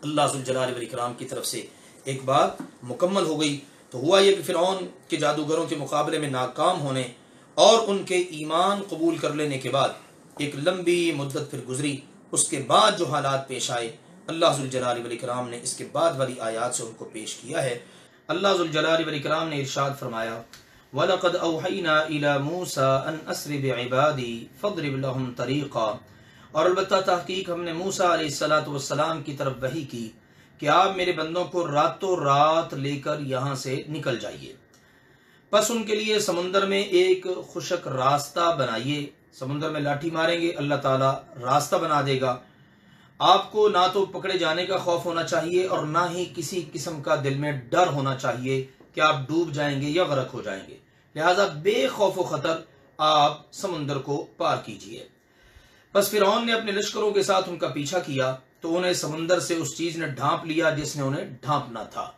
اللہ ذوالجلال والاکرام کی طرف سے ایک بات مکمل ہو گئی. تو ہوا یہ کہ فرعون کے جادوگروں کے مقابلے میں ناکام ہونے اور ان کے ایمان قبول کر لینے کے بعد ایک لمبی مدت پھر گزری. اس کے بعد جو حالات پیش آئے، اللہ ذوالجلال والاکرام نے اس کے بعد والی آیات سے ان کو پیش کیا ہے. اللہ ذوالجلال والاکرام نے ارشاد فرمایا وَلَقَدْ أَوْحَيْنَا إِلَى مُوسَىٰ أَنْ أَسْرِ بِعِبَادِي فَاضْرِبْ لَهُمْ طَرِيقًا، اور البتہ تحقیق ہم نے موسیٰ علیہ السلام کی طرف وحی کی کہ آپ میرے بندوں کو راتوں رات لے کر یہاں سے نکل جائیے. پس ان کے لیے سمندر میں ایک خشک راستہ بنائیے. سمندر میں لاٹھی ماریں گے، اللہ تعالیٰ راستہ بنا دے گا. آپ کو نہ تو پکڑے جانے کا خوف ہونا چاہیے اور نہ ہی کسی قسم کا دل میں ڈر ہونا چاہیے کہ آپ ڈوب جائیں گے یا غرق ہو جائیں گے. لہذا بے خوف و خطر آپ سمندر کو پار کیجیے. پس فرعون نے اپنے لشکروں کے ساتھ ان کا پیچھا کیا تو انہیں سمندر سے اس چیز نے ڈھانپ لیا جس نے انہیں ڈھانپنا تھا۔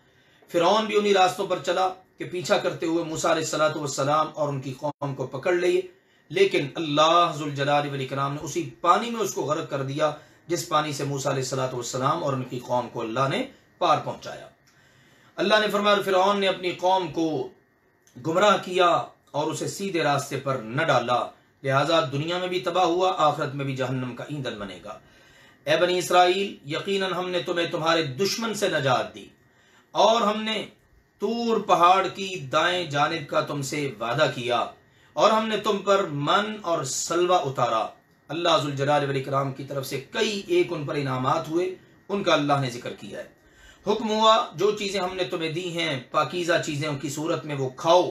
فرعون بھی انہی راستوں پر چلا کہ پیچھا کرتے ہوئے موسیٰ علیہ السلام اور ان کی قوم کو پکڑ لیے، لیکن اللہ ذوالجلال والاکرام نے اسی پانی میں اس کو غرق کر دیا جس پانی سے موسیٰ علیہ السلام اور ان کی قوم کو اللہ نے پار پہنچایا۔ اللہ نے فرمایا فرعون نے اپنی قوم کو گمراہ کیا اور اسے سیدھے راستے پر نہ ڈالا، لہذا دنیا میں بھی تباہ ہوا، آخرت میں بھی جہنم کا ایندھن بنے گا۔ اے بنی اسرائیل، یقیناً ہم نے تمہیں تمہارے دشمن سے نجات دی اور ہم نے طور پہاڑ کی دائیں جانب کا تم سے وعدہ کیا اور ہم نے تم پر من اور سلوہ اتارا۔ اللہ ذوالجلال والاکرام کی طرف سے کئی ایک ان پر انعامات ہوئے، ان کا اللہ نے ذکر کیا ہے۔ حکم ہوا جو چیزیں ہم نے تمہیں دی ہیں پاکیزہ چیزوں کی صورت میں وہ کھاؤ،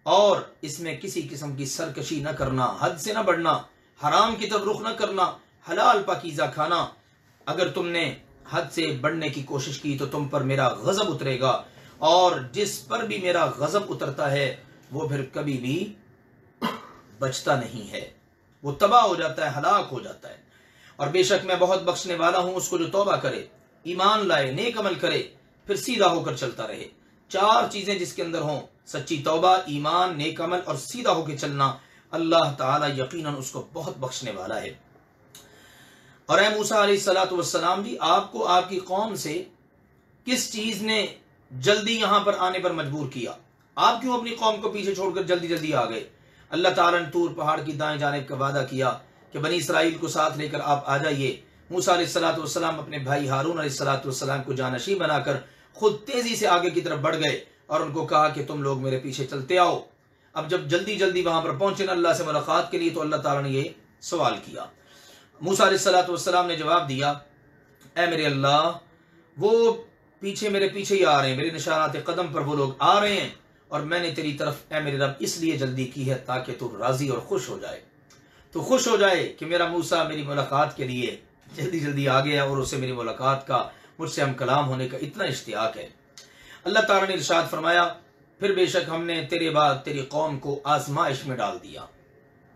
اور اس میں کسی قسم کی سرکشی نہ کرنا، حد سے نہ بڑھنا، حرام کی طرف رخ نہ کرنا، حلال پاکیزہ کھانا۔ اگر تم نے حد سے بڑھنے کی کوشش کی تو تم پر میرا غضب اترے گا، اور جس پر بھی میرا غضب اترتا ہے وہ پھر کبھی بھی بچتا نہیں ہے، وہ تباہ ہو جاتا ہے، ہلاک ہو جاتا ہے۔ اور بے شک میں بہت بخشنے والا ہوں اس کو جو توبہ کرے، ایمان لائے، نیک عمل کرے، پھر سیدھا ہو کر چلتا رہے۔ چار چیزیں جس کے اندر ہوں، سچی توبہ، ایمان، نیک عمل اور سیدھا ہو کے چلنا، اللہ تعالیٰ یقیناً اس کو بہت بخشنے والا ہے۔ اور اے موسیٰ علیہ السلام جی، آپ کو آپ کی قوم سے کس چیز نے جلدی یہاں پر آنے پر مجبور کیا؟ آپ کیوں اپنی قوم کو پیچھے چھوڑ کر جلدی جلدی آ گئے؟ اللہ تعالیٰ نے طور پہاڑ کی دائیں جانب کا وعدہ کیا کہ بنی اسرائیل کو ساتھ لے کر آپ آ جائیے۔ موسیٰ علیہ السلام اپنے بھائی ہارون علیہ السلام کو جانشین بنا کر خود تیزی سے آگے کی طرف بڑھ گئے اور ان کو کہا کہ تم لوگ میرے پیچھے چلتے آؤ۔ اب جب جلدی جلدی وہاں پر پہنچے نا اللہ سے ملاقات کے لیے، تو اللہ تعالیٰ نے یہ سوال کیا۔ موسیٰ علیہ السلام نے جواب دیا، اے میرے اللہ، وہ میرے پیچھے ہی آ رہے ہیں، میرے نشانات قدم پر وہ لوگ آ رہے ہیں، اور میں نے تیری طرف اے میرے رب اس لیے جلدی کی ہے تاکہ تو راضی اور خوش ہو جائے، تو خوش ہو جائے کہ میرا موسیٰ میری ملاقات کے لیے جلدی جلدی آ گیا اور اسے میری ملاقات کا، مجھ سے ہم کلام ہونے کا اتنا اشتیاق ہے۔ اللہ تعالیٰ نے ارشاد فرمایا، پھر بے شک ہم نے تیرے بعد تیری قوم کو آزمائش میں ڈال دیا،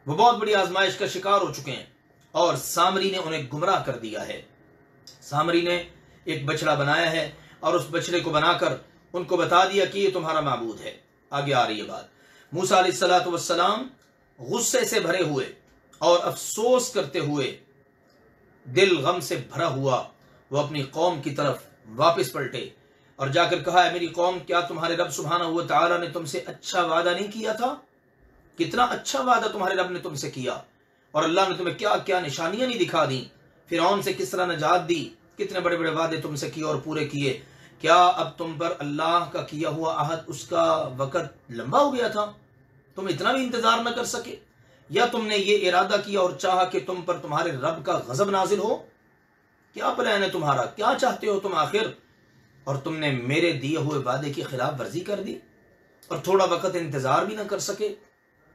وہ بہت بڑی آزمائش کا شکار ہو چکے ہیں، اور سامری نے انہیں گمراہ کر دیا ہے۔ سامری نے ایک بچڑا بنایا ہے اور اس بچڑے کو بنا کر ان کو بتا دیا کہ یہ تمہارا معبود ہے۔ آگے آ رہی ہے بات، موسیٰ علیہ السلام غصے سے بھرے ہوئے اور افسوس کرتے ہوئے، دل غم سے بھرا ہوا، وہ اپنی قوم کی طرف واپس پلٹے اور جا کر کہا، اے میری قوم، کیا تمہارے رب سبحانہ و تعالی نے تم سے اچھا وعدہ نہیں کیا تھا؟ کتنا اچھا وعدہ تمہارے رب نے تم سے کیا، اور اللہ نے تمہیں کیا کیا نشانیاں نہیں دکھا دی، فرعون سے کس طرح نجات دی، کتنے بڑے بڑے وعدے تم سے کیے اور پورے کیے۔ کیا اب تم پر اللہ کا کیا ہوا عہد، اس کا وقت لمبا ہو گیا تھا؟ تم اتنا بھی انتظار نہ کر سکے؟ یا تم نے یہ ارادہ کیا اور چاہا کہ تم پر تمہارے رب کا غضب نازل ہو؟ کیا پلان ہے تمہارا؟ کیا چاہتے ہو تم آخر؟ اور تم نے میرے دیے ہوئے وعدے کی خلاف ورزی کر دی اور تھوڑا وقت انتظار بھی نہ کر سکے؟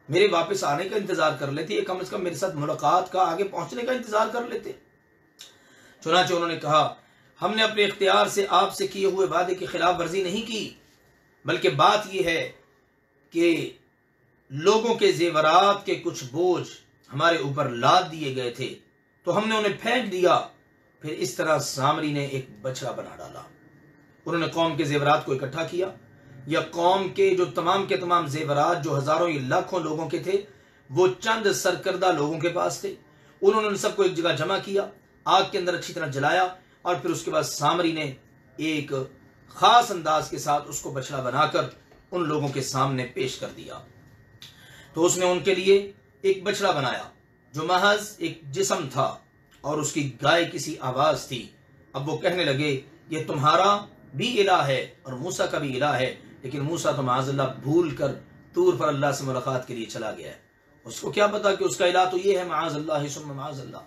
میرے واپس آنے کا انتظار کر لیتے، یا کم از کم میرے ساتھ ملاقات کا، آگے پہنچنے کا انتظار کر لیتے۔ چنانچہ انہوں نے کہا، ہم نے اپنے اختیار سے آپ سے کیے ہوئے وعدے کی خلاف ورزی نہیں کی، بلکہ بات یہ ہے کہ لوگوں کے زیورات کے کچھ بوجھ ہمارے اوپر لاد دیے گئے تھے تو ہم نے انہیں پھینک دیا۔ پھر اس طرح سامری نے ایک بچڑا بنا ڈالا۔ انہوں نے قوم کے زیورات کو اکٹھا کیا، یا قوم کے جو تمام کے تمام زیورات جو ہزاروں یا لاکھوں لوگوں کے تھے، وہ چند سرکردہ لوگوں کے پاس تھے، انہوں نے ان سب کو ایک جگہ جمع کیا، آگ کے اندر اچھی طرح جلایا، اور پھر اس کے بعد سامری نے ایک خاص انداز کے ساتھ اس کو بچڑا بنا کر ان لوگوں کے سامنے پیش کر دیا۔ تو اس نے ان کے لیے ایک بچڑا بنایا جو محض ایک جسم تھا اور اس کی گائے کسی آواز تھی۔ اب وہ کہنے لگے، یہ تمہارا بھی الہ ہے اور موسیٰ کا بھی الہ ہے، لیکن موسیٰ تو معاذ اللہ بھول کر طور پر اللہ سے ملاقات کے لیے چلا گیا ہے، اس کو کیا پتا کہ اس کا الہ تو یہ ہے، معاذ اللہ ثم معاذ اللہ۔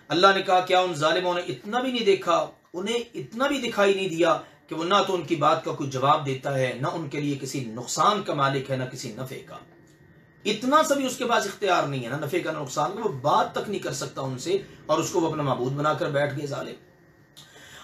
اللہ نے کہا، کیا ان ظالموں نے اتنا بھی نہیں دیکھا، انہیں اتنا بھی دکھائی نہیں دیا کہ وہ نہ تو ان کی بات کا کوئی جواب دیتا ہے، نہ ان کے لیے کسی نقصان کا مالک ہے، نہ کسی نفع کا؟ اتنا سا بھی اس کے پاس اختیار نہیں ہے، نہ نفع کا نہ نقصان کا، وہ بات تک نہیں کر سکتا ان سے، اور اس کو وہ اپنا معبود بنا کر بیٹھ گئے ظالم۔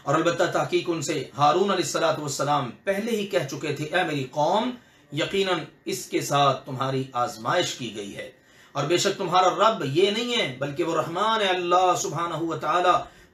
اور البتہ تحقیق ان سے ہارون علیہ السلام پہلے ہی کہہ چکے تھے، اے میری قوم، یقیناً اس کے ساتھ تمہاری آزمائش کی گئی ہے، اور بے شک تمہارا رب یہ نہیں ہے بلکہ وہ رحمان ہے، اللہ سبحانہ و تعالی،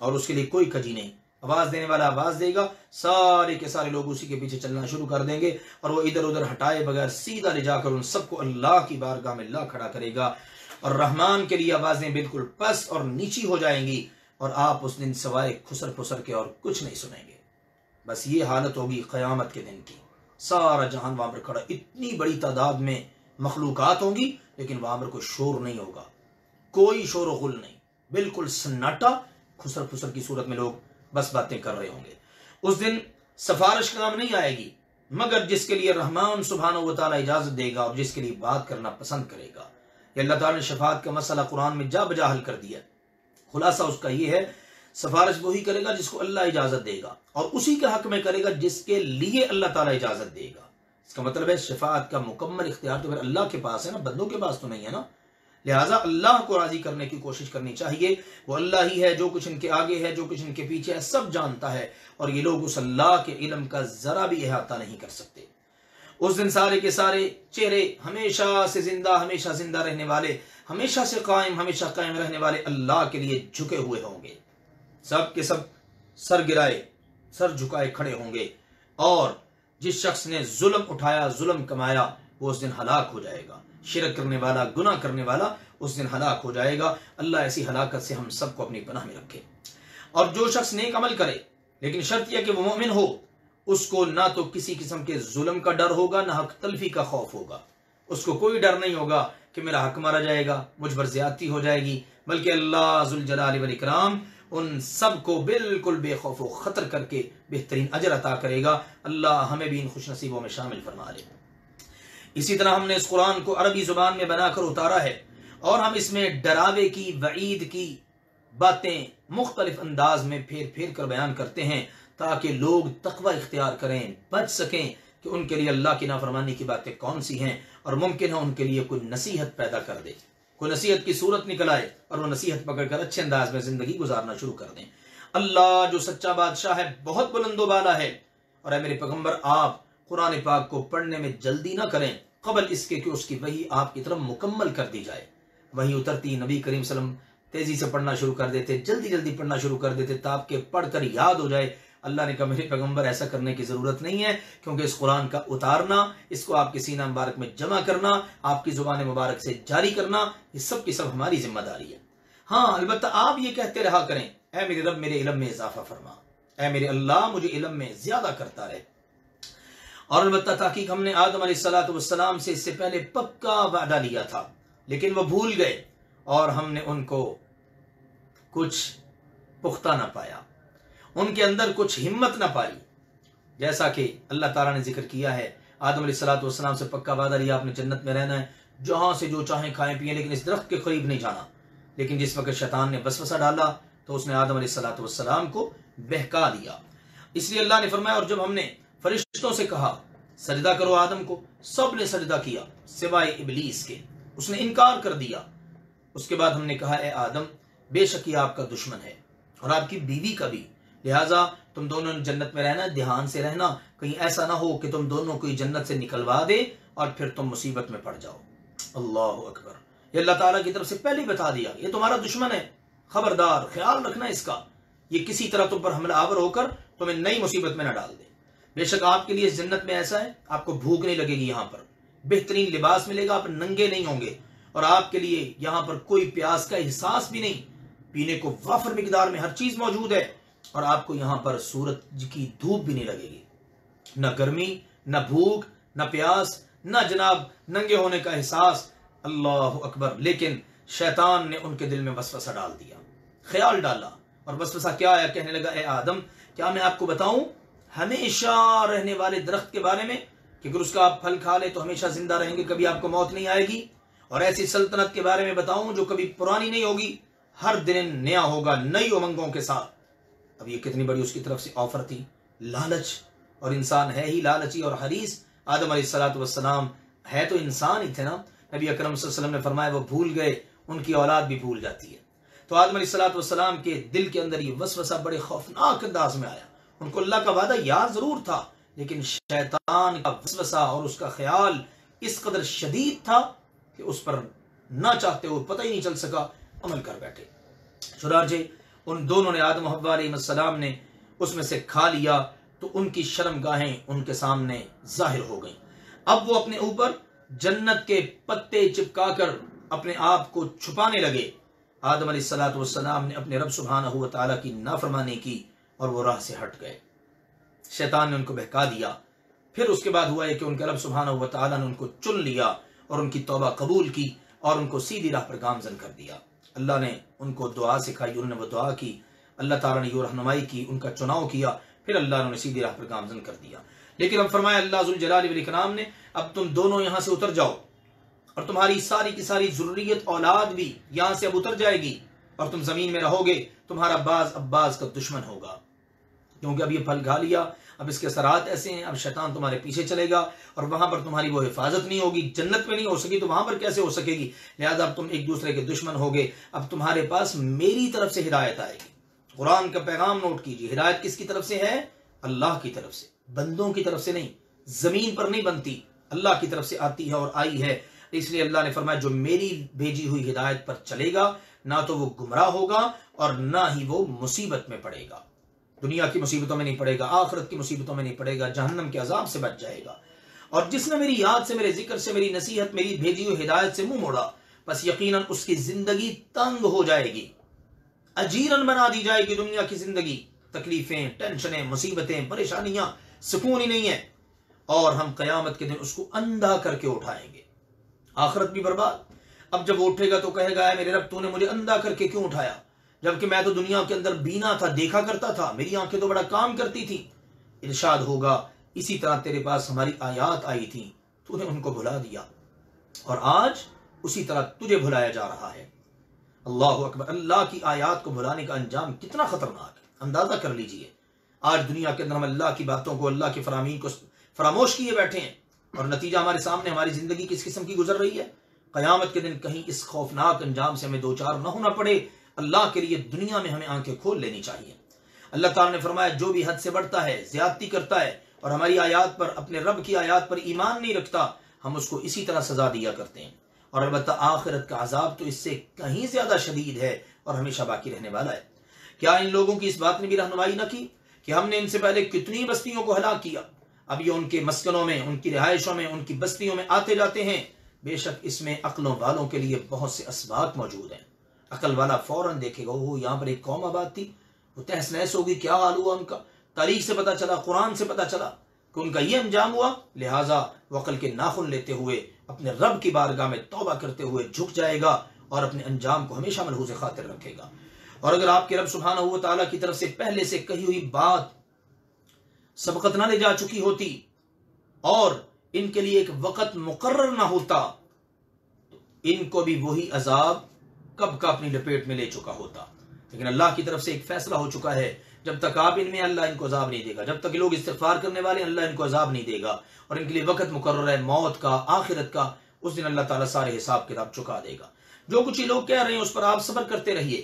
اور اس کے لیے کوئی کجی نہیں. آواز دینے والا آواز دے گا، سارے کے سارے لوگ اسی کے پیچھے چلنا شروع کر دیں گے، اور وہ ادھر ادھر ہٹائے بغیر سیدھا لے جا کر ان سب کو اللہ کی بارگاہ میں لا کھڑا کرے گا. اور رحمان کے لیے آوازیں بالکل پست اور نیچی ہو جائیں گی، اور آپ اس دن سوائے خسر پھسر کے اور کچھ نہیں سنیں گے. بس یہ حالت ہوگی قیامت کے دن کی. سارا جہان وہاں پر کھڑا، اتنی بڑی تعداد میں مخلوقات ہوں گی، لیکن وہاں پر کوئی شور نہیں ہوگا، کوئی شور و غل نہیں، بالکل سناٹا. خسر پھسر کی صورت میں لوگ بس باتیں کر رہے ہوں گے. اس دن سفارش کام نہیں آئے گی مگر جس کے لیے رحمان سبحانہ و تعالی اجازت دے گا اور جس کے لیے بات کرنا پسند کرے گا. یہ اللہ تعالی نے شفاعت کا مسئلہ قرآن میں جا بجا حل کر دیا. خلاصہ اس کا یہ ہے، سفارش وہی کرے گا جس کو اللہ اجازت دے گا، اور اسی کے حق میں کرے گا جس کے لیے اللہ تعالی اجازت دے گا. اس کا مطلب ہے شفاعت کا مکمل اختیار تو پھر اللہ کے پاس ہے نا، بندوں کے پاس تو نہیں ہے نا. لہٰذا اللہ کو راضی کرنے کی کوشش کرنی چاہیے. وہ اللہ ہی ہے، جو کچھ ان کے آگے ہے، جو کچھ ان کے پیچھے ہے، سب جانتا ہے، اور یہ لوگ اس اللہ کے علم کا ذرا بھی احاطہ نہیں کر سکتے. اس دن سارے کے سارے چہرے ہمیشہ سے زندہ، ہمیشہ زندہ رہنے والے، ہمیشہ سے قائم، ہمیشہ قائم رہنے والے اللہ کے لیے جھکے ہوئے ہوں گے. سب کے سب سر گرائے، سر جھکائے کھڑے ہوں گے. اور جس شخص نے ظلم اٹھایا، ظلم کمایا، وہ اس دن ہلاک ہو جائے گا. شرک کرنے والا، گناہ کرنے والا اس دن ہلاک ہو جائے گا. اللہ ایسی ہلاکت سے ہم سب کو اپنی پناہ میں رکھے. اور جو شخص نیک عمل کرے، لیکن شرط یہ کہ وہ مومن ہو، اس کو نہ تو کسی قسم کے ظلم کا ڈر ہوگا، نہ حق تلفی کا خوف ہوگا. اس کو کوئی ڈر نہیں ہوگا کہ میرا حق مارا جائے گا، مجھ پر زیادتی ہو جائے گی، بلکہ اللہ ذوالجلال والاکرام ان سب کو بالکل بے خوف و خطر کر کے بہترین اجر عطا کرے گا. اللہ ہمیں بھی ان خوش نصیبوں میں شامل فرما لے. اسی طرح ہم نے اس قرآن کو عربی زبان میں بنا کر اتارا ہے، اور ہم اس میں ڈراوے کی، وعید کی باتیں مختلف انداز میں پھیر پھیر کر بیان کرتے ہیں، تاکہ لوگ تقوی اختیار کریں، بچ سکیں کہ ان کے لیے اللہ کی نافرمانی کی باتیں کون سی ہیں، اور ممکن ہے ان کے لیے کوئی نصیحت پیدا کر دے، کوئی نصیحت کی صورت نکل آئے، اور وہ نصیحت پکڑ کر اچھے انداز میں زندگی گزارنا شروع کر دیں. اللہ جو سچا بادشاہ ہے، بہت بلند و بالا ہے. اور اے میرے پیغمبر، آپ قرآن پاک کو پڑھنے میں جلدی نہ کریں قبل اس کے کہ اس کی وحی آپ کی طرف مکمل کر دی جائے. وحی اترتی، نبی کریم صلی اللہ علیہ وسلم تیزی سے پڑھنا شروع کر دیتے، جلدی جلدی پڑھنا شروع کر دیتے تاکہ پڑھ کر یاد ہو جائے. اللہ نے کہا میرے پیغمبر ایسا کرنے کی ضرورت نہیں ہے، کیونکہ اس قرآن کا اتارنا، اس کو آپ کے سینہ مبارک میں جمع کرنا، آپ کی زبان مبارک سے جاری کرنا، یہ سب کی سب ہماری ذمہ داری ہے. ہاں البتہ آپ یہ کہتے رہا کریں، اے میرے رب میرے علم میں اضافہ فرما، اے میرے اللہ مجھے علم میں زیادہ کرتا رہے. اور البتہ تحقیق ہم نے آدم علیہ السلام سے اس سے پہلے پکا وعدہ لیا تھا، لیکن وہ بھول گئے، اور ہم نے ان کو کچھ پختہ نہ پایا، ان کے اندر کچھ ہمت نہ پائی. جیسا کہ اللہ تعالیٰ نے ذکر کیا ہے، آدم علیہ السلام سے پکا وعدہ لیا، آپ نے جنت میں رہنا ہے، جہاں سے جو چاہیں کھائیں پیئیں، لیکن اس درخت کے قریب نہیں جانا. لیکن جس وقت شیطان نے وسوسہ ڈالا تو اس نے آدم علیہ السلام کو بہکا دیا. اس لیے اللہ نے فرمایا، اور جب ہم نے فرشتوں سے کہا سجدہ کرو آدم کو، سب نے سجدہ کیا سوائے ابلیس کے، اس نے انکار کر دیا. اس کے بعد ہم نے کہا اے آدم، بے شک یہ آپ کا دشمن ہے اور آپ کی بیوی کا بھی، لہٰذا تم دونوں نے جنت میں رہنا، دھیان سے رہنا، کہیں ایسا نہ ہو کہ تم دونوں کو جنت سے نکلوا دے اور پھر تم مصیبت میں پڑ جاؤ. اللہ اکبر. یہ اللہ تعالیٰ کی طرف سے پہلے بتا دیا، یہ تمہارا دشمن ہے، خبردار خیال رکھنا اس کا، یہ کسی طرح تم پر حملہ آور ہو کر تمہیں نئی مصیبت میں نہ ڈال دے. بے شک آپ کے لیے اس جنت میں ایسا ہے، آپ کو بھوک نہیں لگے گی، یہاں پر بہترین لباس ملے گا، آپ ننگے نہیں ہوں گے، اور آپ کے لیے یہاں پر کوئی پیاس کا احساس بھی نہیں، پینے کو وافر مقدار میں ہر چیز موجود ہے، اور آپ کو یہاں پر سورج کی دھوپ بھی نہیں لگے گی، نہ گرمی، نہ بھوک، نہ پیاس، نہ جناب ننگے ہونے کا احساس. اللہ اکبر. لیکن شیطان نے ان کے دل میں وسوسہ ڈال دیا، خیال ڈالا، اور وسوسہ کیا آیا؟ کہنے لگا اے آدم، کیا میں آپ کو بتاؤں ہمیشہ رہنے والے درخت کے بارے میں کہ اگر اس کا آپ پھل کھا لیں تو ہمیشہ زندہ رہیں گے، کبھی آپ کو موت نہیں آئے گی؟ اور ایسی سلطنت کے بارے میں بتاؤں جو کبھی پرانی نہیں ہوگی، ہر دن نیا ہوگا، نئی امنگوں کے ساتھ. اب یہ کتنی بڑی اس کی طرف سے آفر تھی، لالچ، اور انسان ہے ہی لالچی اور حریص. آدم علیہ السلام ہے تو انسان ہی تھے نا. نبی اکرم صلی اللہ علیہ وسلم نے فرمایا وہ بھول گئے، ان کی اولاد بھی بھول جاتی ہے. تو آدم علیہ السلام کے دل کے اندر یہ وسوسہ بڑے خوفناک انداز میں آیا. ان کو اللہ کا وعدہ یاد ضرور تھا، لیکن شیطان کا وسوسہ اور اس کا خیال اس قدر شدید تھا کہ اس پر نہ چاہتے ہوئے پتہ ہی نہیں چل سکا، عمل کر بیٹھے. چنانچہ ان دونوں نے آدم و حوا علیہ السلام نے اس میں سے کھا لیا تو ان کی شرمگاہیں ان کے سامنے ظاہر ہو گئیں۔ اب وہ اپنے اوپر جنت کے پتے چپکا کر اپنے آپ کو چھپانے لگے۔ آدم علیہ السلام نے اپنے رب سبحانہ و تعالیٰ کی نافرمانی کی اور وہ راہ سے ہٹ گئے۔ شیطان نے ان کو بہکا دیا۔ پھر اس کے بعد ہوا ہے کہ ان کے رب سبحانہ و تعالیٰ نے ان کو چن لیا اور ان کی توبہ قبول کی اور ان کو سیدھی راہ پر گامزن کر دیا۔ اللہ نے ان کو دعا سکھائی، انہوں نے وہ دعا کی، اللہ تعالیٰ نے یہ رہنمائی کی، ان کا چناؤ کیا، پھر اللہ نے انہیں سیدھی راہ پر گامزن کر دیا۔ لیکن اب فرمایا اللہ ذوالجلال والاکرام نے اب تم دونوں یہاں سے اتر جاؤ اور تمہاری ساری کی ساری ذریت اولاد بھی یہاں سے اب اتر جائے گی اور تم زمین میں رہو گے، تمہارا باز اب باز کا دشمن ہوگا، کیونکہ اب یہ پھل کھا لیا، اب اس کے اثرات ایسے ہیں، اب شیطان تمہارے پیچھے چلے گا اور وہاں پر تمہاری وہ حفاظت نہیں ہوگی، جنت میں نہیں ہو سکی تو وہاں پر کیسے ہو سکے گی، لہذا اب تم ایک دوسرے کے دشمن ہوگے، اب تمہارے پاس میری طرف سے ہدایت آئے گی۔ قرآن کا پیغام نوٹ کیجیے، ہدایت کس کی طرف سے ہے؟ اللہ کی طرف سے، بندوں کی طرف سے نہیں، زمین پر نہیں بنتی، اللہ کی طرف سے آتی ہے اور آئی ہے۔ اس لیے اللہ نے فرمایا جو میری بھیجی ہوئی ہدایت پر چلے گا نہ تو وہ گمراہ ہوگا اور نہ ہی وہ مصیبت میں پڑے گا، دنیا کی مصیبتوں میں نہیں پڑے گا، آخرت کی مصیبتوں میں نہیں پڑے گا، جہنم کے عذاب سے بچ جائے گا۔ اور جس نے میری یاد سے، میرے ذکر سے، میری نصیحت، میری بھیجی ہوئی ہدایت سے منہ موڑا، بس یقیناً اس کی زندگی تنگ ہو جائے گی، اجیرن بنا دی جائے گی دنیا کی زندگی، تکلیفیں، ٹینشنیں، مصیبتیں، پریشانیاں، سکون ہی نہیں ہے، اور ہم قیامت کے دن اس کو اندھا کر کے اٹھائیں گے، آخرت بھی برباد۔ اب جب وہ اٹھے گا تو کہے گا اے میرے رب تو نے مجھے اندھا کر کے کیوں اٹھایا، جبکہ میں تو دنیا کے اندر بینا تھا، دیکھا کرتا تھا، میری آنکھیں تو بڑا کام کرتی تھی۔ ارشاد ہوگا اسی طرح تیرے پاس ہماری آیات آئی تھی، تو نے ان کو بھلا دیا، اور آج اسی طرح تجھے بھلایا جا رہا ہے۔ اللہ اکبر، اللہ کی آیات کو بھلانے کا انجام کتنا خطرناک ہے، اندازہ کر لیجئے۔ آج دنیا کے اندر ہم اللہ کی باتوں کو، اللہ کے فرامین کو فراموش کیے بیٹھے ہیں، اور نتیجہ ہمارے سامنے، ہماری زندگی کس قسم کی گزر رہی ہے۔ قیامت کے دن کہیں اس خوفناک انجام سے ہمیں دوچار نہ ہونا پڑے، اللہ کے لیے دنیا میں ہمیں آنکھیں کھول لینی چاہیے۔ اللہ تعالیٰ نے فرمایا جو بھی حد سے بڑھتا ہے، زیادتی کرتا ہے اور ہماری آیات پر، اپنے رب کی آیات پر ایمان نہیں رکھتا، ہم اس کو اسی طرح سزا دیا کرتے ہیں، اور البتہ آخرت کا عذاب تو اس سے کہیں زیادہ شدید ہے اور ہمیشہ باقی رہنے والا ہے۔ کیا ان لوگوں کی اس بات نے بھی رہنمائی نہ کی کہ ہم نے ان سے پہلے کتنی بستیوں کو ہلاک کیا، اب یہ ان کے مسکنوں میں، ان کی رہائشوں میں، ان کی بستیوں میں آتے جاتے ہیں۔ بے شک اس میں عقلوں والوں کے لیے بہت سے اسباق موجود ہیں۔ عقل والا فوراً دیکھے گا وہ یہاں پر ایک قوم آباد تھی، وہ تہس نہس ہوگی، کیا حال ہوا ان کا، تاریخ سے پتہ چلا، قرآن سے پتہ چلا کہ ان کا یہ انجام ہوا، لہٰذا وہ عقل کے ناخن لیتے ہوئے اپنے رب کی بارگاہ میں توبہ کرتے ہوئے جھک جائے گا اور اپنے انجام کو ہمیشہ ملحوظ خاطر رکھے گا۔ اور اگر آپ کے رب سبحانہ و تعالیٰ کی طرف سے پہلے سے کہی ہوئی بات سبقت نہ لے جا چکی ہوتی اور ان کے لیے ایک وقت مقرر نہ ہوتا تو ان کو بھی وہی عذاب کب کا اپنی لپیٹ میں لے چکا ہوتا، لیکن اللہ کی طرف سے ایک فیصلہ ہو چکا ہے، جب تک آپ ان میں، اللہ ان کو عذاب نہیں دے گا، جب تک لوگ استغفار کرنے والے، اللہ ان کو عذاب نہیں دے گا، اور ان کے لیے وقت مقرر ہے موت کا، آخرت کا، اس دن اللہ تعالیٰ سارے حساب کتاب چکا دے گا۔ جو کچھ یہ لوگ کہہ رہے ہیں اس پر آپ صبر کرتے رہیے،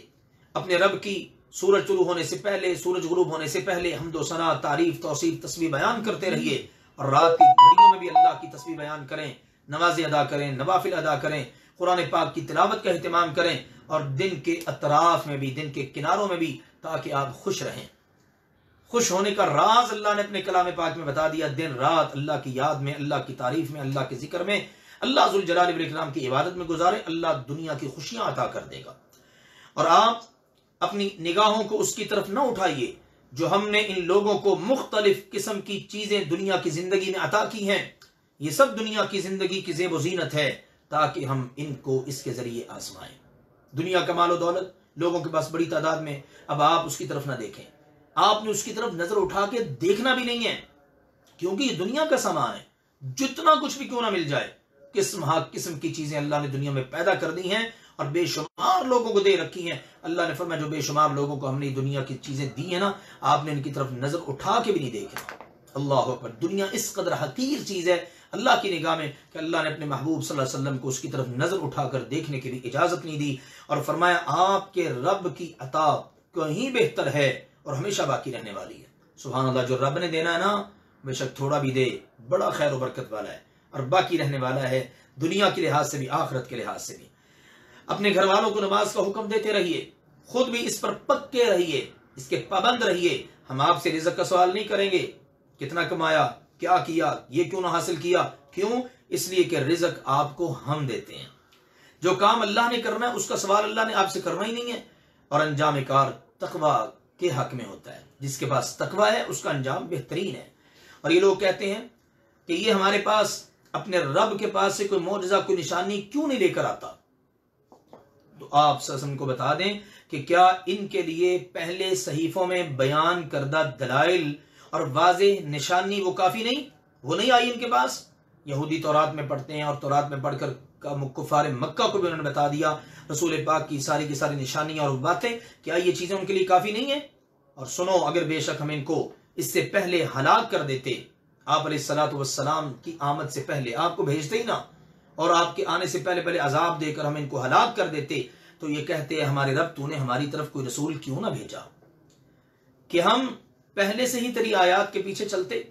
اپنے رب کی سورج طلوع ہونے سے پہلے، سورج غروب ہونے سے پہلے حمد و ثنا، تعریف، توصیف، تسبیح بیان کرتے رہیے، اور رات کی گھڑیوں میں بھی اللہ کی تسبیح بیان کریں، نمازیں ادا کریں، نوافل ادا کریں، قرآن پاک کی تلاوت کا اہتمام کریں، اور دن کے اطراف میں بھی، دن کے کناروں میں بھی، تاکہ آپ خوش رہیں۔ خوش ہونے کا راز اللہ نے اپنے کلام پاک میں بتا دیا، دن رات اللہ کی یاد میں، اللہ کی تعریف میں، اللہ کے ذکر میں، اللہ ذوالجلال والاکرام کی عبادت میں گزارے، اللہ دنیا کی خوشیاں عطا کر دے گا۔ اور آپ اپنی نگاہوں کو اس کی طرف نہ اٹھائیے جو ہم نے ان لوگوں کو مختلف قسم کی چیزیں دنیا کی زندگی میں عطا کی ہیں، یہ سب دنیا کی زندگی کی زیب و زینت ہے تاکہ ہم ان کو اس کے ذریعے آزمائیں۔ دنیا کا مال و دولت لوگوں کے پاس بڑی تعداد میں، اب آپ اس کی طرف نہ دیکھیں، آپ نے اس کی طرف نظر اٹھا کے دیکھنا بھی نہیں ہے، کیونکہ یہ دنیا کا سامان ہے، جتنا کچھ بھی کیوں نہ مل جائے، قسم ہا قسم کی چیزیں اللہ نے دنیا میں پیدا کر دی ہیں اور بے شمار لوگوں کو دے رکھی ہیں۔ اللہ نے فرمایا جو بے شمار لوگوں کو ہم نے دنیا کی چیزیں دی ہیں نا، آپ نے ان کی طرف نظر اٹھا کے بھی نہیں دیکھنا۔ اللہ اکبر، دنیا اس قدر حقیر چیز ہے اللہ کی نگاہ میں کہ اللہ نے اپنے محبوب صلی اللہ علیہ وسلم کو اس کی طرف نظر اٹھا کر دیکھنے کی بھی اجازت نہیں دی، اور فرمایا آپ کے رب کی عطا کہیں بہتر ہے اور ہمیشہ باقی رہنے والی ہے۔ سبحان اللہ، جو رب نے دینا ہے نا، بے شک تھوڑا بھی دے، بڑا خیر و برکت والا ہے اور باقی رہنے والا ہے، دنیا کے لحاظ سے بھی، آخرت کے لحاظ سے بھی۔ اپنے گھر والوں کو نماز کا حکم دیتے رہیے، خود بھی اس پر پکے رہیے، اس کے پابند رہیے۔ ہم آپ سے رزق کا سوال نہیں کریں گے، کتنا کمایا، کیا کیا، یہ کیوں نہ حاصل کیا، کیوں؟ اس لیے کہ رزق آپ کو ہم دیتے ہیں۔ جو کام اللہ نے کرنا ہے اس کا سوال اللہ نے آپ سے کرنا ہی نہیں ہے، اور انجام کار تقوی کے حق میں ہوتا ہے۔ جس کے پاس تقوی ہے اس کا انجام بہترین ہے۔ اور یہ لوگ کہتے ہیں کہ یہ ہمارے پاس اپنے رب کے پاس سے کوئی معجزہ، کوئی نشانی کیوں نہیں لے کر آتا؟ تو آپ صلی اللہ علیہ وسلم کو بتا دیں کہ کیا ان کے لیے پہلے صحیفوں میں بیان کردہ دلائل اور واضح نشانی وہ کافی نہیں؟ وہ نہیں آئی ان کے پاس؟ یہودی تورات میں پڑھتے ہیں، اور تورات میں پڑھ کر کفار مکہ کو بھی انہوں نے بتا دیا رسول پاک کی ساری نشانیاں اور باتیں، کیا یہ چیزیں ان کے لیے کافی نہیں ہیں؟ اور سنو، اگر بے شک ہم ان کو اس سے پہلے ہلاک کر دیتے، آپ علیہ الصلوۃ والسلام کی آمد سے پہلے آپ کو بھیجتے ہی نہ، اور آپ کے آنے سے پہلے عذاب دے کر ہم ان کو ہلاک کر دیتے، تو یہ کہتے ہیں ہمارے رب تو نے ہماری طرف کوئی رسول کیوں نہ بھیجا کہ ہم پہلے سے ہی تیری آیات کے پیچھے چلتے،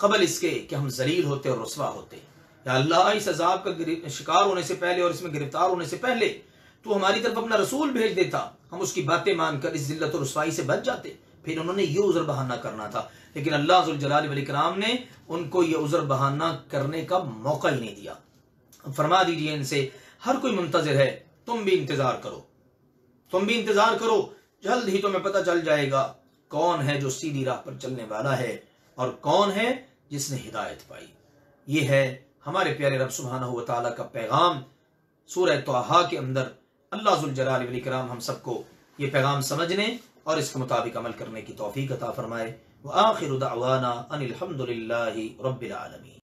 قبل اس کے کہ ہم ذلیل ہوتے اور رسوا ہوتے۔ یا اللہ، اس عذاب کا شکار ہونے سے پہلے اور اس میں گرفتار ہونے سے پہلے تو ہماری طرف اپنا رسول بھیج دیتا، ہم اس کی باتیں مان کر اس ذلت اور رسوائی سے بچ جاتے۔ پھر انہوں نے یہ عذر بہانہ کرنا تھا، لیکن اللہ ذوالجلال والاکرام نے ان کو یہ عذر بہانہ کرنے کا موقع ہی نہیں دیا۔ فرما دیجئے ان سے، ہر کوئی منتظر ہے، تم بھی انتظار کرو، تم بھی انتظار کرو، جلد ہی تمہیں پتہ چل جائے گا کون ہے جو سیدھی راہ پر چلنے والا ہے اور کون ہے جس نے ہدایت پائی۔ یہ ہے ہمارے پیارے رب سبحانہ و تعالیٰ کا پیغام سورہ طٰہٰ کے اندر۔ اللہ ذوالجلال والاکرام ہم سب کو یہ پیغام سمجھنے اور اس کے مطابق عمل کرنے کی توفیق عطا فرمائے۔ وآخر دعوانا ان الحمد للہ رب العالمین۔